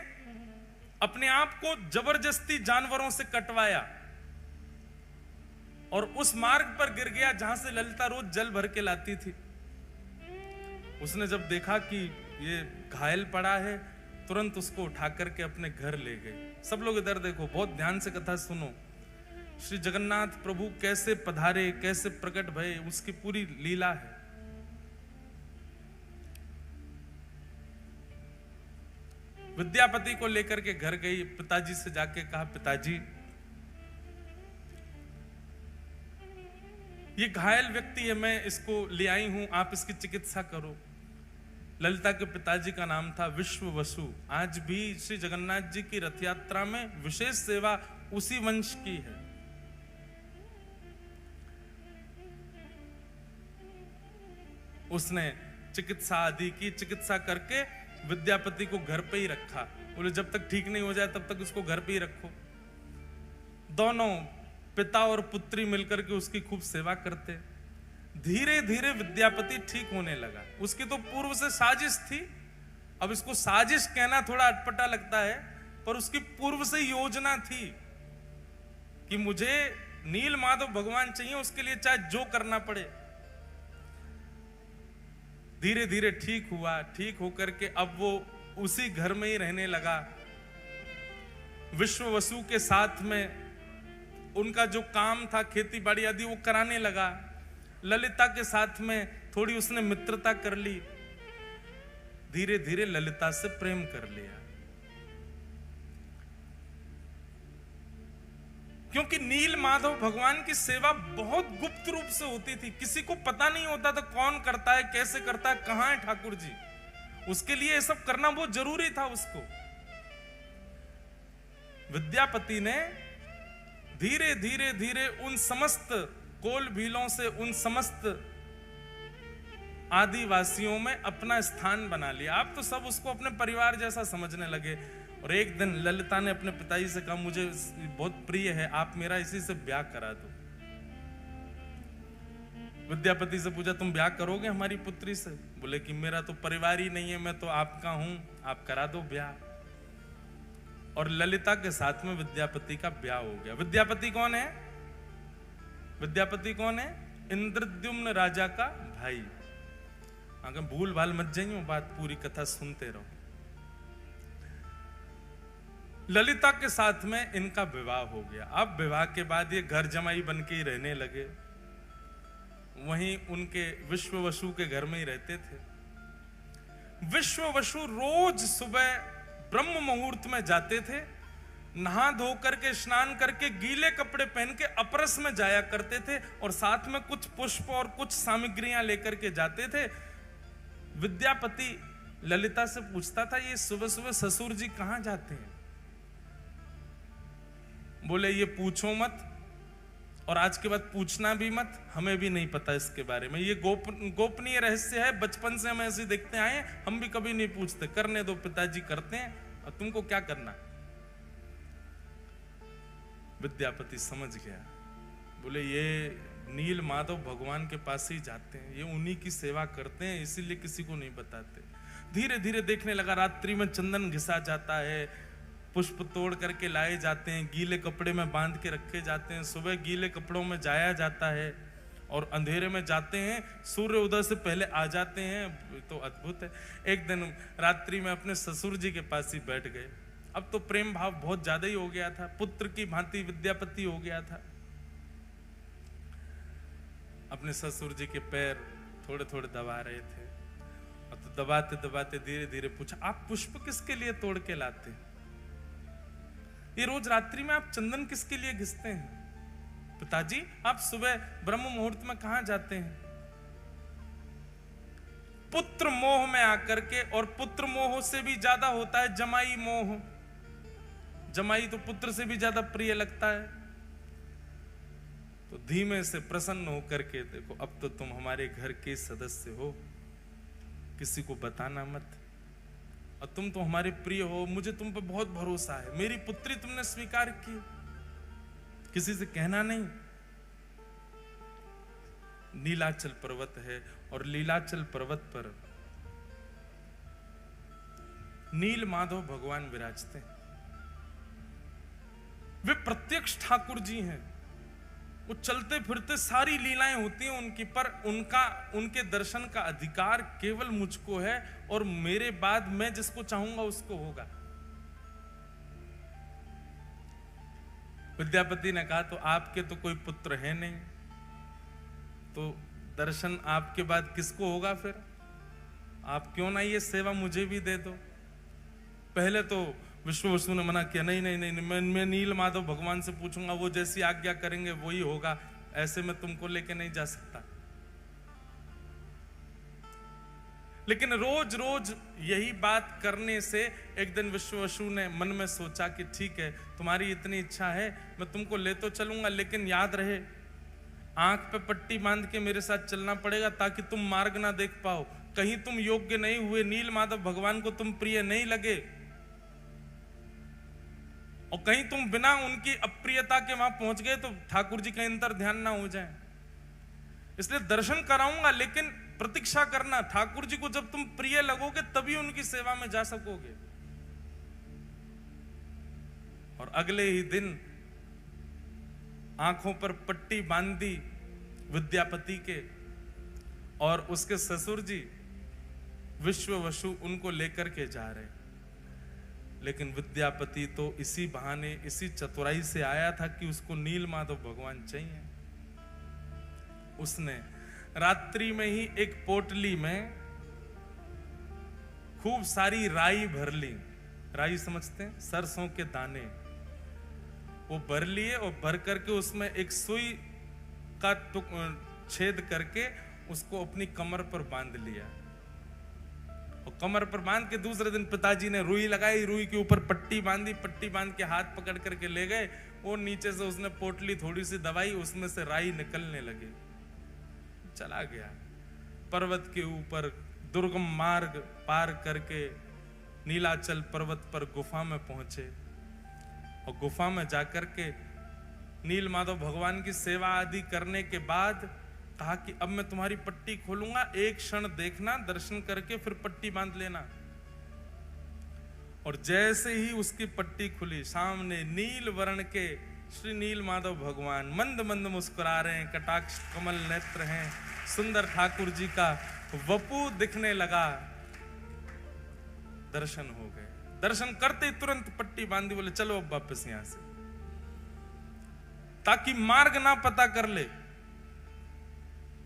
अपने आप को जबरदस्ती जानवरों से कटवाया और उस मार्ग पर गिर गया जहां से ललिता रोज जल भर के लाती थी। उसने जब देखा कि ये घायल पड़ा है, तुरंत उसको उठा करके अपने घर ले गए। सब लोग इधर देखो, बहुत ध्यान से कथा सुनो। श्री जगन्नाथ प्रभु कैसे पधारे, कैसे प्रकट भये, उसकी पूरी लीला है। विद्यापति को लेकर के घर गई, पिताजी से जाके कहा, पिताजी ये घायल व्यक्ति है, मैं इसको ले आई हूं, आप इसकी चिकित्सा करो। ललिता के पिताजी का नाम था विश्व वसु। आज भी श्री जगन्नाथ जी की रथ यात्रा में विशेष सेवा उसी वंश की है। उसने चिकित्सा आदि की, चिकित्सा करके विद्यापति को घर पे ही रखा। बोले जब तक ठीक नहीं हो जाए तब तक उसको घर पे ही रखो। दोनों पिता और पुत्री मिलकर के उसकी खूब सेवा करते। धीरे धीरे विद्यापति ठीक होने लगा। उसकी तो पूर्व से साजिश थी, अब इसको साजिश कहना थोड़ा अटपटा लगता है, पर उसकी पूर्व से योजना थी कि मुझे नील माधव भगवान चाहिए, उसके लिए चाहे जो करना पड़े। धीरे धीरे ठीक हुआ। ठीक होकर के अब वो उसी घर में ही रहने लगा। विश्ववसु के साथ में उनका जो काम था खेती बाड़ी आदि वो कराने लगा। ललिता के साथ में थोड़ी उसने मित्रता कर ली। धीरे धीरे ललिता से प्रेम कर लिया, क्योंकि नील माधव भगवान की सेवा बहुत गुप्त रूप से होती थी। किसी को पता नहीं होता था कौन करता है, कैसे करता है, कहां है ठाकुर जी। उसके लिए ये सब करना बहुत जरूरी था उसको। विद्यापति ने धीरे धीरे धीरे उन समस्त कोल भीलों से, उन समस्त आदिवासियों में अपना स्थान बना लिया। आप तो सब उसको अपने परिवार जैसा समझने लगे। और एक दिन ललिता ने अपने पिताजी से कहा, मुझे बहुत प्रिय है, आप मेरा इसी से ब्याह करा दो। विद्यापति से पूछा, तुम ब्याह करोगे हमारी पुत्री से? बोले कि मेरा तो परिवार ही नहीं है, मैं तो आपका हूं, आप करा दो ब्याह। और ललिता के साथ में विद्यापति का ब्याह हो गया। विद्यापति कौन है? विद्यापति कौन है? इंद्रद्युम्न राजा का भाई। अगर भूल भाल मत जाइए, बात पूरी कथा सुनते रहो। ललिता के साथ में इनका विवाह हो गया। अब विवाह के बाद ये घर जमाई बन के ही रहने लगे। वहीं उनके विश्ववसु के घर में ही रहते थे। विश्ववसु रोज सुबह ब्रह्म मुहूर्त में जाते थे, नहा धो करके स्नान करके गीले कपड़े पहन के अपरस में जाया करते थे, और साथ में कुछ पुष्प और कुछ सामग्रियां लेकर के जाते थे। विद्यापति ललिता से पूछता था, ये सुबह सुबह ससुर जी कहां जाते हैं? बोले, ये पूछो मत, और आज के बाद पूछना भी मत, हमें भी नहीं पता इसके बारे में। ये गोपनीय रहस्य है, बचपन से हम ऐसे देखते आए, हम भी कभी नहीं पूछते। करने दो, पिताजी करते हैं, और तुमको क्या करना। विद्यापति समझ गया। बोले, ये नील माधव भगवान के पास ही जाते हैं, ये उन्हीं की सेवा करते हैं, इसीलिए किसी को नहीं बताते। धीरे धीरे देखने लगा, रात्रि में चंदन घिसा जाता है, पुष्प तोड़ करके लाए जाते हैं, गीले कपड़े में बांध के रखे जाते हैं, सुबह गीले कपड़ों में जाया जाता है, और अंधेरे में जाते हैं, सूर्य उदय से पहले आ जाते हैं। तो अद्भुत है। एक दिन रात्रि में अपने ससुर जी के पास ही बैठ गए। अब तो प्रेम भाव बहुत ज्यादा ही हो गया था, पुत्र की भांति विद्यापति हो गया था। अपने ससुर जी के पैर थोड़े थोड़े दबा रहे थे, और तो दबाते दबाते धीरे धीरे पूछा, आप पुष्प किसके लिए तोड़ के लाते हैं? ये रोज रात्रि में आप चंदन किसके लिए घिसते हैं? पिताजी, आप सुबह ब्रह्म मुहूर्त में कहां जाते हैं? पुत्र मोह में आकर के, और पुत्र मोह से भी ज्यादा होता है जमाई मोह। जमाई तो पुत्र से भी ज्यादा प्रिय लगता है। तो धीमे से प्रसन्न होकर के, देखो अब तो तुम हमारे घर के सदस्य हो, किसी को बताना मत, और तुम तो हमारे प्रिय हो, मुझे तुम पे बहुत भरोसा है, मेरी पुत्री तुमने स्वीकार की, किसी से कहना नहीं। नीलाचल पर्वत है, और लीलाचल पर्वत पर नील माधव भगवान विराजते हैं। वे प्रत्यक्ष ठाकुर जी हैं। वो चलते फिरते सारी लीलाएं होती हैं उनकी, पर उनके दर्शन का अधिकार केवल मुझको है, और मेरे बाद मैं जिसको चाहूंगा उसको होगा। विद्यापति ने कहा, तो आपके तो कोई पुत्र है नहीं, तो दर्शन आपके बाद किसको होगा फिर? आप क्यों ना ये सेवा मुझे भी दे दो। पहले तो विश्ववसु ने मना किया, नहीं नहीं नहीं, मैं नील माधव भगवान से पूछूंगा, वो जैसी आज्ञा करेंगे वही होगा, ऐसे में तुमको लेके नहीं जा सकता। लेकिन रोज रोज यही बात करने से एक दिन विश्ववसु ने मन में सोचा कि ठीक है, तुम्हारी इतनी इच्छा है, मैं तुमको ले तो चलूंगा, लेकिन याद रहे आंख पे पट्टी बांध के मेरे साथ चलना पड़ेगा, ताकि तुम मार्ग ना देख पाओ। कहीं तुम योग्य नहीं हुए, नील माधव भगवान को तुम प्रिय नहीं लगे, और कहीं तुम बिना उनकी अप्रियता के वहां पहुंच गए तो ठाकुर जी कहीं अंतर ध्यान ना हो जाए। इसलिए दर्शन कराऊंगा, लेकिन प्रतीक्षा करना, ठाकुर जी को जब तुम प्रिय लगोगे तभी उनकी सेवा में जा सकोगे। और अगले ही दिन आंखों पर पट्टी बांधी विद्यापति के, और उसके ससुर जी विश्ववसु उनको लेकर के जा रहे। लेकिन विद्यापति तो इसी बहाने, इसी चतुराई से आया था कि उसको नील माधव भगवान चाहिए। उसने रात्रि में ही एक पोटली में खूब सारी राई भर ली। राई समझते हैं, सरसों के दाने, वो भर लिए और भर करके उसमें एक सुई का छेद करके उसको अपनी कमर पर बांध लिया। और कमर पर बांध के दूसरे दिन पिताजी ने रुई लगाई, रुई के ऊपर पट्टी बांधी, पट्टी बांध के हाथ पकड़ करके ले गए। वो नीचे से उसने पोटली थोड़ी सी दबाई, उसमें से राई निकलने लगे। चला गया पर्वत के ऊपर, दुर्गम मार्ग पार करके नीलाचल पर्वत पर गुफा में पहुंचे। और गुफा में जाकर के नील माधव भगवान की सेवा आदि करने के बाद कहा कि अब मैं तुम्हारी पट्टी खोलूंगा, एक क्षण देखना, दर्शन करके फिर पट्टी बांध लेना। और जैसे ही उसकी पट्टी खुली, सामने नील वर्ण के श्री नील माधव भगवान मंद मंद मुस्कुरा रहे हैं, कटाक्ष कमल नेत्र हैं, सुंदर ठाकुर जी का वपु दिखने लगा। दर्शन हो गए। दर्शन करते तुरंत पट्टी बांधी, बोले चलो अब वापस यहां से, ताकि मार्ग ना पता कर ले।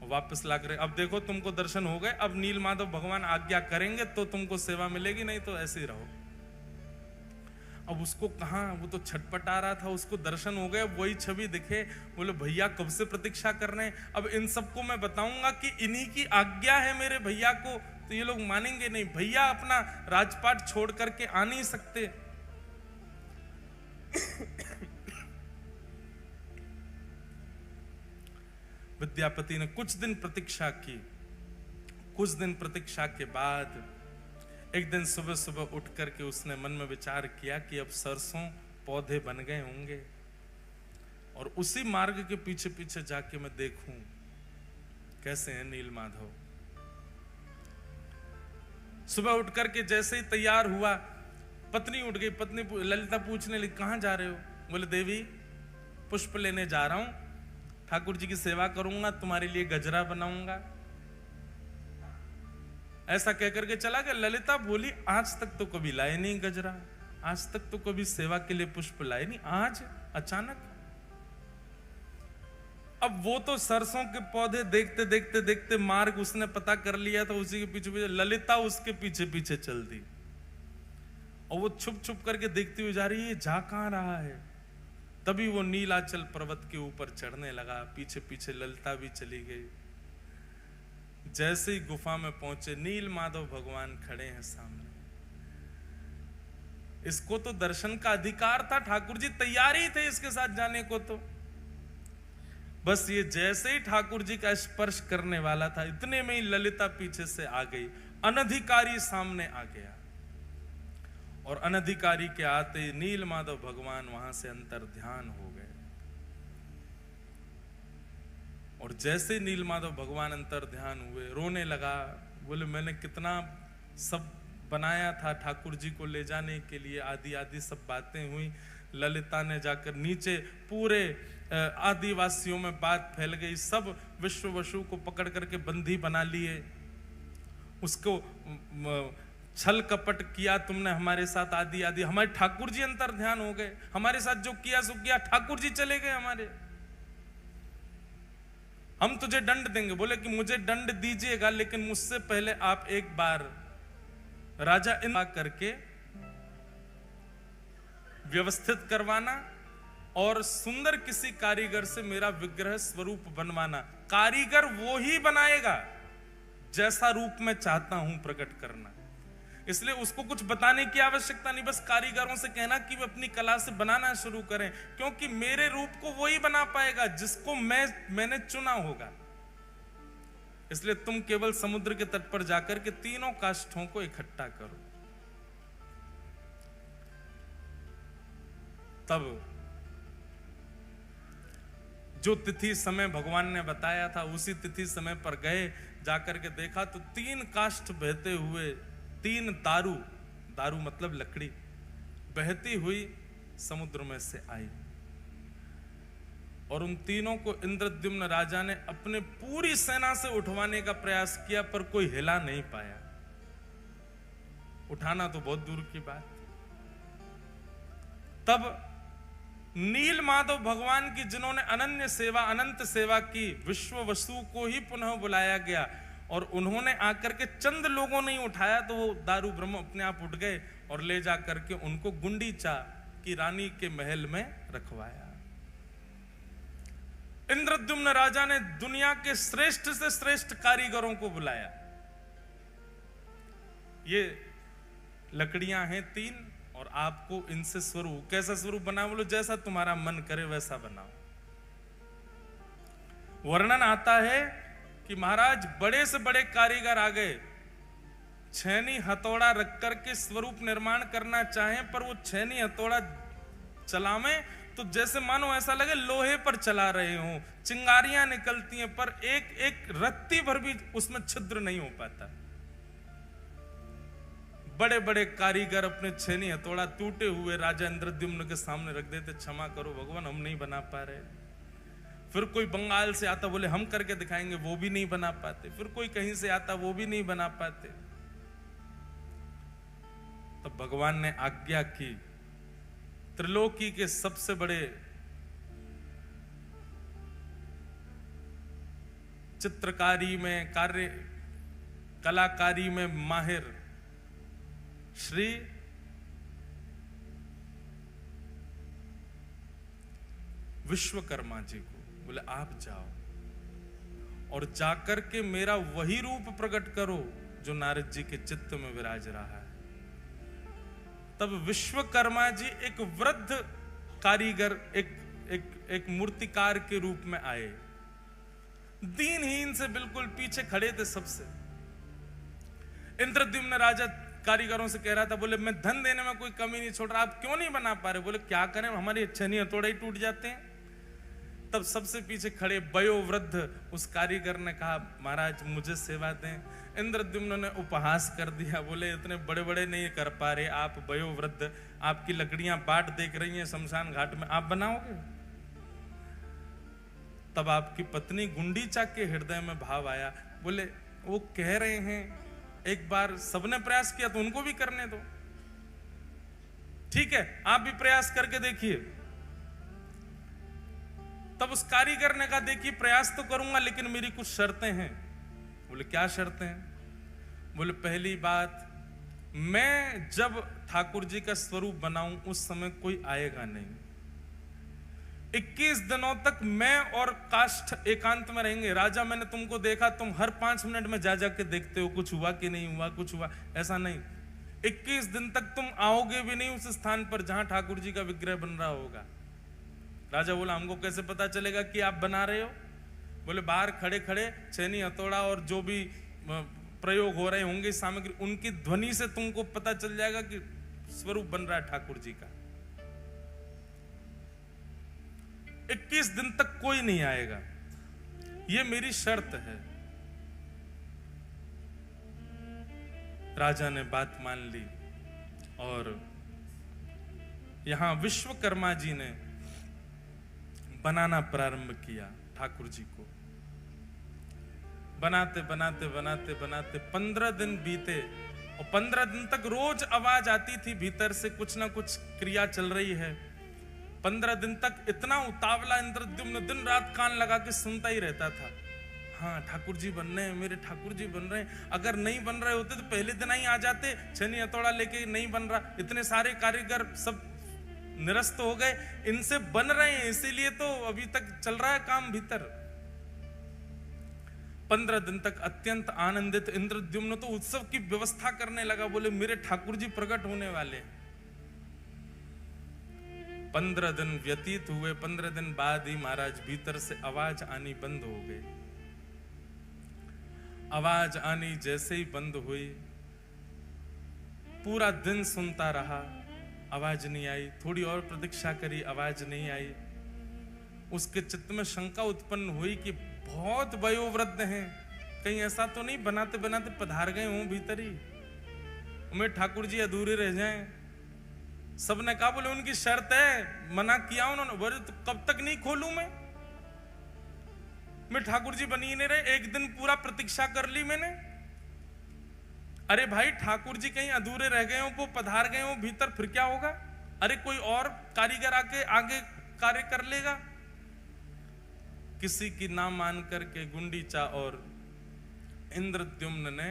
वापस ला कर, अब देखो तुमको दर्शन हो गए, अब नील माधव भगवान आज्ञा करेंगे तो तुमको सेवा मिलेगी, नहीं तो ऐसे ही रहो। अब उसको कहां, वो तो छटपटा रहा था, उसको दर्शन हो गए, वही छवि दिखे, बोले भैया कब से प्रतीक्षा कर रहे हैं। अब इन सबको मैं बताऊंगा कि इन्हीं की आज्ञा है मेरे भैया को, तो ये लोग मानेंगे नहीं। भैया अपना राजपाट छोड़ करके आ नहीं सकते। विद्यापति ने कुछ दिन प्रतीक्षा की। कुछ दिन प्रतीक्षा के बाद एक दिन सुबह सुबह उठ करके उसने मन में विचार किया कि अब सरसों पौधे बन गए होंगे, और उसी मार्ग के पीछे पीछे जाके मैं देखूं कैसे है नील माधव। सुबह उठ करके जैसे ही तैयार हुआ, पत्नी उठ गई। पत्नी ललिता पूछने लगी कहां जा रहे हो? बोले देवी पुष्प लेने जा रहा हूं, ठाकुर जी की सेवा करूंगा, तुम्हारे लिए गजरा बनाऊंगा। ऐसा कहकर के चला गया। ललिता बोली आज तक तो कभी लाए नहीं गजरा, आज तक तो कभी सेवा के लिए पुष्प लाए नहीं, आज अचानक। अब वो तो सरसों के पौधे देखते देखते देखते मार्ग उसने पता कर लिया, तो उसी के पीछे पीछे ललिता उसके पीछे पीछे चल दी। और वो छुप छुप करके देखती हुई जा रही है, जा कहां रहा है। तभी वो नीलाचल पर्वत के ऊपर चढ़ने लगा, पीछे पीछे ललिता भी चली गई। जैसे ही गुफा में पहुंचे, नील माधव भगवान खड़े हैं सामने। इसको तो दर्शन का अधिकार था, ठाकुर जी तैयार ही थे इसके साथ जाने को। तो बस ये जैसे ही ठाकुर जी का स्पर्श करने वाला था, इतने में ही ललिता पीछे से आ गई, अनधिकारी सामने आ गया। और अनधिकारी के आते नील माधव भगवान वहां से अंतर ध्यान हो गए। और जैसे नील माधव भगवान अंतर ध्यान हुए, रोने लगा। बोले मैंने कितना सब बनाया था ठाकुर जी को ले जाने के लिए, आदि आदि सब बातें हुई। ललिता ने जाकर नीचे पूरे आदिवासियों में बात फैल गई, सब विश्ववसु को पकड़ करके बंदी बना लिए। उसको छल कपट किया तुमने हमारे साथ, आदि आदि। हमारे ठाकुर जी अंतर ध्यान हो गए, हमारे साथ जो किया सो किया, ठाकुर जी चले गए हमारे। हम तुझे दंड देंगे। बोले कि मुझे दंड दीजिएगा, लेकिन मुझसे पहले आप एक बार राजा इंद्र करके व्यवस्थित करवाना और सुंदर किसी कारीगर से मेरा विग्रह स्वरूप बनवाना। कारीगर वो ही बनाएगा जैसा रूप मैं चाहता हूं प्रकट करना। इसलिए उसको कुछ बताने की आवश्यकता नहीं, बस कारीगरों से कहना कि वे अपनी कला से बनाना शुरू करें, क्योंकि मेरे रूप को वही बना पाएगा जिसको मैंने चुना होगा। इसलिए तुम केवल समुद्र के तट पर जाकर के तीनों काष्ठों को इकट्ठा करो। तब जो तिथि समय भगवान ने बताया था उसी तिथि समय पर गए, जाकर के देखा तो 3 काष्ठ बहते हुए, 3 दारू, दारू मतलब लकड़ी, बहती हुई समुद्र में से आई। और उन तीनों को इंद्रद्युम्न राजा ने अपने पूरी सेना से उठवाने का प्रयास किया, पर कोई हिला नहीं पाया। उठाना तो बहुत दूर की बात। तब नील माधव भगवान की, जिन्होंने अनन्य सेवा, अनंत सेवा की, विश्व वसु को ही पुनः बुलाया गया और उन्होंने आकर के चंद लोगों ने उठाया तो वो दारू ब्रह्म अपने आप उठ गए और ले जाकर के उनको गुंडीचा की रानी के महल में रखवाया। इंद्रद्युम्न राजा ने दुनिया के श्रेष्ठ से श्रेष्ठ कारीगरों को बुलाया। ये लकड़ियां हैं 3 और आपको इनसे स्वरूप, कैसा स्वरूप बनाओ? बोलो जैसा तुम्हारा मन करे वैसा बनाओ। वर्णन आता है कि महाराज बड़े से बड़े कारीगर आ गए, छेनी हथौड़ा रख करके स्वरूप निर्माण करना चाहें, पर वो छेनी हथौड़ा चलावे तो जैसे मानो ऐसा लगे लोहे पर चला रहे हो, चिंगारियां निकलती हैं, पर एक एक रत्ती भर भी उसमें छिद्र नहीं हो पाता। बड़े बड़े कारीगर अपने छेनी हथौड़ा टूटे हुए राजा इंद्रद्युम्न के सामने रख देते, क्षमा करो भगवान हम नहीं बना पा रहे। फिर कोई बंगाल से आता, बोले हम करके दिखाएंगे, वो भी नहीं बना पाते। फिर कोई कहीं से आता, वो भी नहीं बना पाते। तब भगवान ने आज्ञा की, त्रिलोकी के सबसे बड़े चित्रकारी में, कार्य कलाकारी में माहिर श्री विश्वकर्मा जी को बोले आप जाओ और जाकर के मेरा वही रूप प्रकट करो जो नारद जी के चित्त में विराज रहा है। तब विश्वकर्मा जी एक वृद्ध कारीगर, एक मूर्तिकार के रूप में आए, दीनहीन से बिल्कुल पीछे खड़े थे सबसे। इंद्रद्युम्न राजा कारीगरों से कह रहा था, बोले मैं धन देने में कोई कमी नहीं छोड़ रहा, आप क्यों नहीं बना पा रहे? बोले क्या करें, हमारी छेनी हथौड़े ही टूट जाते हैं। तब सबसे पीछे खड़े वयोवृद्ध उस कारीगर ने कहा, महाराज मुझे सेवा दें। इंद्रद्युम्न ने उपहास कर दिया, बोले इतने बड़े बड़े नहीं कर पा रहे आप वयोवृद्ध, आपकी लकड़ियां बाट देख रही हैं शमशान घाट में, आप बनाओगे? तब आपकी पत्नी गुंडीचा के हृदय में भाव आया, बोले वो कह रहे हैं, एक बार सबने प्रयास किया तो उनको भी करने दो, ठीक है आप भी प्रयास करके देखिए। तब उस कारीगर ने कहा, देखिए प्रयास तो करूंगा लेकिन मेरी कुछ शर्तें हैं। बोले क्या शर्तें हैं? बोले पहली बात, मैं जब ठाकुर जी का स्वरूप बनाऊं उस समय कोई आएगा नहीं। 21 दिनों तक मैं और काष्ठ एकांत में रहेंगे। राजा मैंने तुमको देखा, तुम हर 5 मिनट में जा जाके देखते हो कुछ हुआ कि नहीं हुआ, कुछ हुआ, ऐसा नहीं। 21 दिन तक तुम आओगे भी नहीं उस स्थान पर जहां ठाकुर जी का विग्रह बन रहा होगा। राजा बोला हमको कैसे पता चलेगा कि आप बना रहे हो? बोले बाहर खड़े खड़े छेनी हथौड़ा और जो भी प्रयोग हो रहे होंगे सामग्री, उनकी ध्वनि से तुमको पता चल जाएगा कि स्वरूप बन रहा है ठाकुर जी का। 21 दिन तक कोई नहीं आएगा, ये मेरी शर्त है। राजा ने बात मान ली और यहां विश्वकर्मा जी ने बनाना प्रारंभ किया ठाकुर जी को। बनाते बनाते बनाते बनाते 15 दिन बीते और 15 दिन तक रोज आवाज आती थी भीतर से, कुछ ना कुछ क्रिया चल रही है। 15 दिन तक इतना उतावला इंद्रद्युम्न दिन रात कान लगा के सुनता ही रहता था। हाँ ठाकुर जी बन रहे हैं, मेरे ठाकुर जी बन रहे हैं। अगर नहीं बन रहे होते तो पहले दिन ही आ जाते, छेनी हथौड़ा लेके नहीं बन रहा। इतने सारे कारीगर सब निरस्त हो गए, इनसे बन रहे हैं इसीलिए तो अभी तक चल रहा है काम भीतर। 15 दिन तक अत्यंत आनंदित इंद्रद्युम्न तो उत्सव की व्यवस्था करने लगा। बोले मेरे ठाकुर जी प्रकट होने वाले हैं। 15 दिन व्यतीत हुए। 15 दिन बाद ही महाराज भीतर से आवाज आनी बंद हो गई। आवाज आनी जैसे ही बंद हुई, पूरा दिन सुनता रहा, आवाज नहीं आई, थोड़ी और प्रतीक्षा करी, आवाज नहीं आई। उसके चित्त में शंका उत्पन्न हुई कि बहुत वयोवृद्ध हैं, कहीं ऐसा तो नहीं बनाते बनाते पधार गए हों भीतर ही, मैं ठाकुर जी अधूरे रह जाएं। सबने कहा, बोले उनकी शर्त है, मना किया उन्होंने, बोले तो कब तक नहीं खोलूं मैं ठाकुर जी बनी नहीं रहे, एक दिन पूरा प्रतीक्षा कर ली मैंने। अरे भाई ठाकुर जी कहीं अधूरे रह गए हो, वो पधार गए हो भीतर, फिर क्या होगा? अरे कोई और कारीगर आके आगे कार्य कर लेगा। किसी की ना मान करके गुंडीचा और इंद्रद्युम्न ने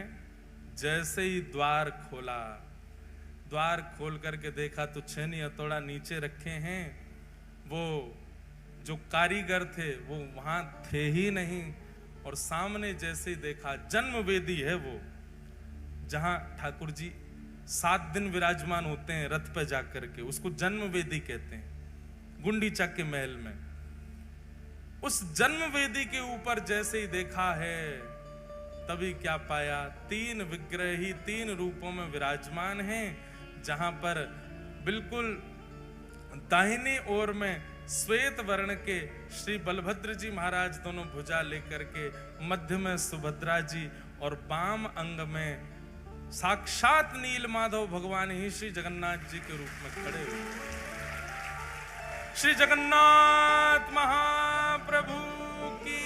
जैसे ही द्वार खोला, द्वार खोल करके देखा तो छेनी हथौड़ा नीचे रखे हैं, वो जो कारीगर थे वो वहां थे ही नहीं। और सामने जैसे ही देखा, जन्म वेदी है वो, जहां ठाकुर जी 7 दिन विराजमान होते हैं रथ पे जाकर के, उसको जन्म वेदी कहते हैं, गुंडीचा के महल में। उस जन्म वेदी के ऊपर जैसे ही देखा है, तभी क्या पाया, 3 विग्रह ही 3 रूपों में विराजमान हैं, जहां पर बिल्कुल दाहिनी ओर में श्वेत वर्ण के श्री बलभद्र जी महाराज दोनों भुजा लेकर के, मध्य में सुभद्रा जी और वाम अंग में साक्षात नील माधव भगवान ही श्री जगन्नाथ जी के रूप में खड़े हुए। श्री जगन्नाथ महाप्रभु की।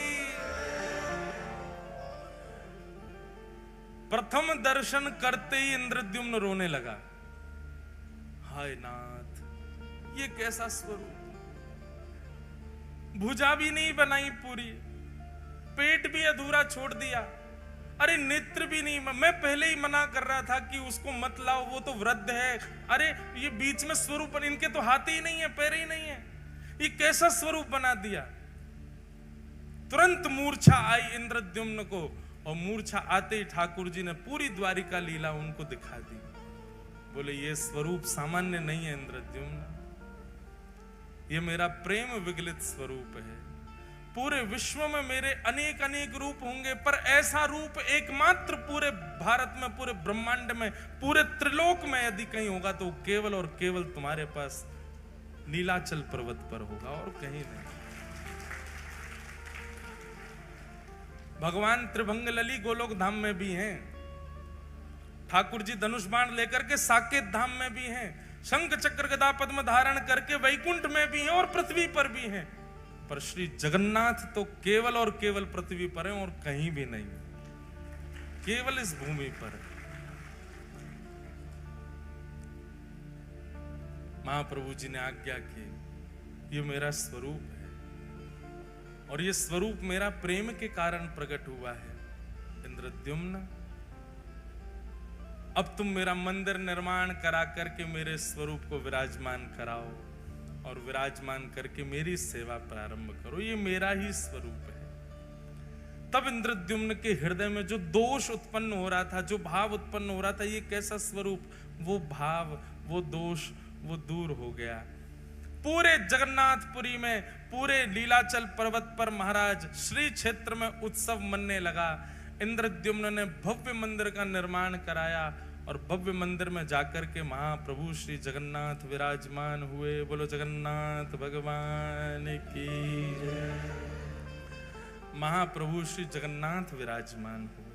प्रथम दर्शन करते ही इंद्रद्युम्न रोने लगा, हाय नाथ, ये कैसा स्वरूप, भुजा भी नहीं बनाई पूरी, पेट भी अधूरा छोड़ दिया, अरे नेत्र भी नहीं। मैं पहले ही मना कर रहा था कि उसको मत लाओ, वो तो वृद्ध है। अरे ये बीच में स्वरूप, इनके तो हाथ ही नहीं है, पैर ही नहीं है, ये कैसा स्वरूप बना दिया। तुरंत मूर्छा आई इंद्रद्युम्न को, और मूर्छा आते ही ठाकुर जी ने पूरी द्वारिका लीला उनको दिखा दी। बोले ये स्वरूप सामान्य नहीं है इंद्रद्युम्न, ये मेरा प्रेम विगलित स्वरूप है। पूरे विश्व में मेरे अनेक अनेक रूप होंगे, पर ऐसा रूप एकमात्र पूरे भारत में, पूरे ब्रह्मांड में, पूरे त्रिलोक में यदि कहीं होगा तो केवल और केवल तुम्हारे पास नीलाचल पर्वत पर होगा, और कहीं नहीं। भगवान त्रिभंग लली गोलोक धाम में भी हैं, ठाकुर जी धनुष बाण लेकर के साकेत धाम में भी हैं, शंख चक्र गदा पद्म धारण करके वैकुंठ में भी हैं और पृथ्वी पर भी हैं। पर श्री जगन्नाथ तो केवल और केवल पृथ्वी पर हैं और कहीं भी नहीं, केवल इस भूमि पर। महाप्रभु जी ने आज्ञा की, ये मेरा स्वरूप है, और ये स्वरूप मेरा प्रेम के कारण प्रकट हुआ है। इंद्रद्युम्न, अब तुम मेरा मंदिर निर्माण करा करके मेरे स्वरूप को विराजमान कराओ, और विराजमान करके मेरी सेवा प्रारंभ करो, ये मेरा ही स्वरूप है। तब इंद्रद्युम्न के हृदय में जो दोष उत्पन्न हो रहा था, जो भाव उत्पन्न हो रहा था, ये कैसा स्वरूप, वो भाव, वो दोष, वो दूर हो गया। पूरे जगन्नाथपुरी में, पूरे लीलाचल पर्वत पर महाराज श्री क्षेत्र में उत्सव मनने लगा। इंद्रद्युम्न ने भव्य मंदिर का निर्माण कराया, और भव्य मंदिर में जाकर के महाप्रभु श्री जगन्नाथ विराजमान हुए। बोलो जगन्नाथ भगवान की जय। महाप्रभु श्री जगन्नाथ विराजमान हुए।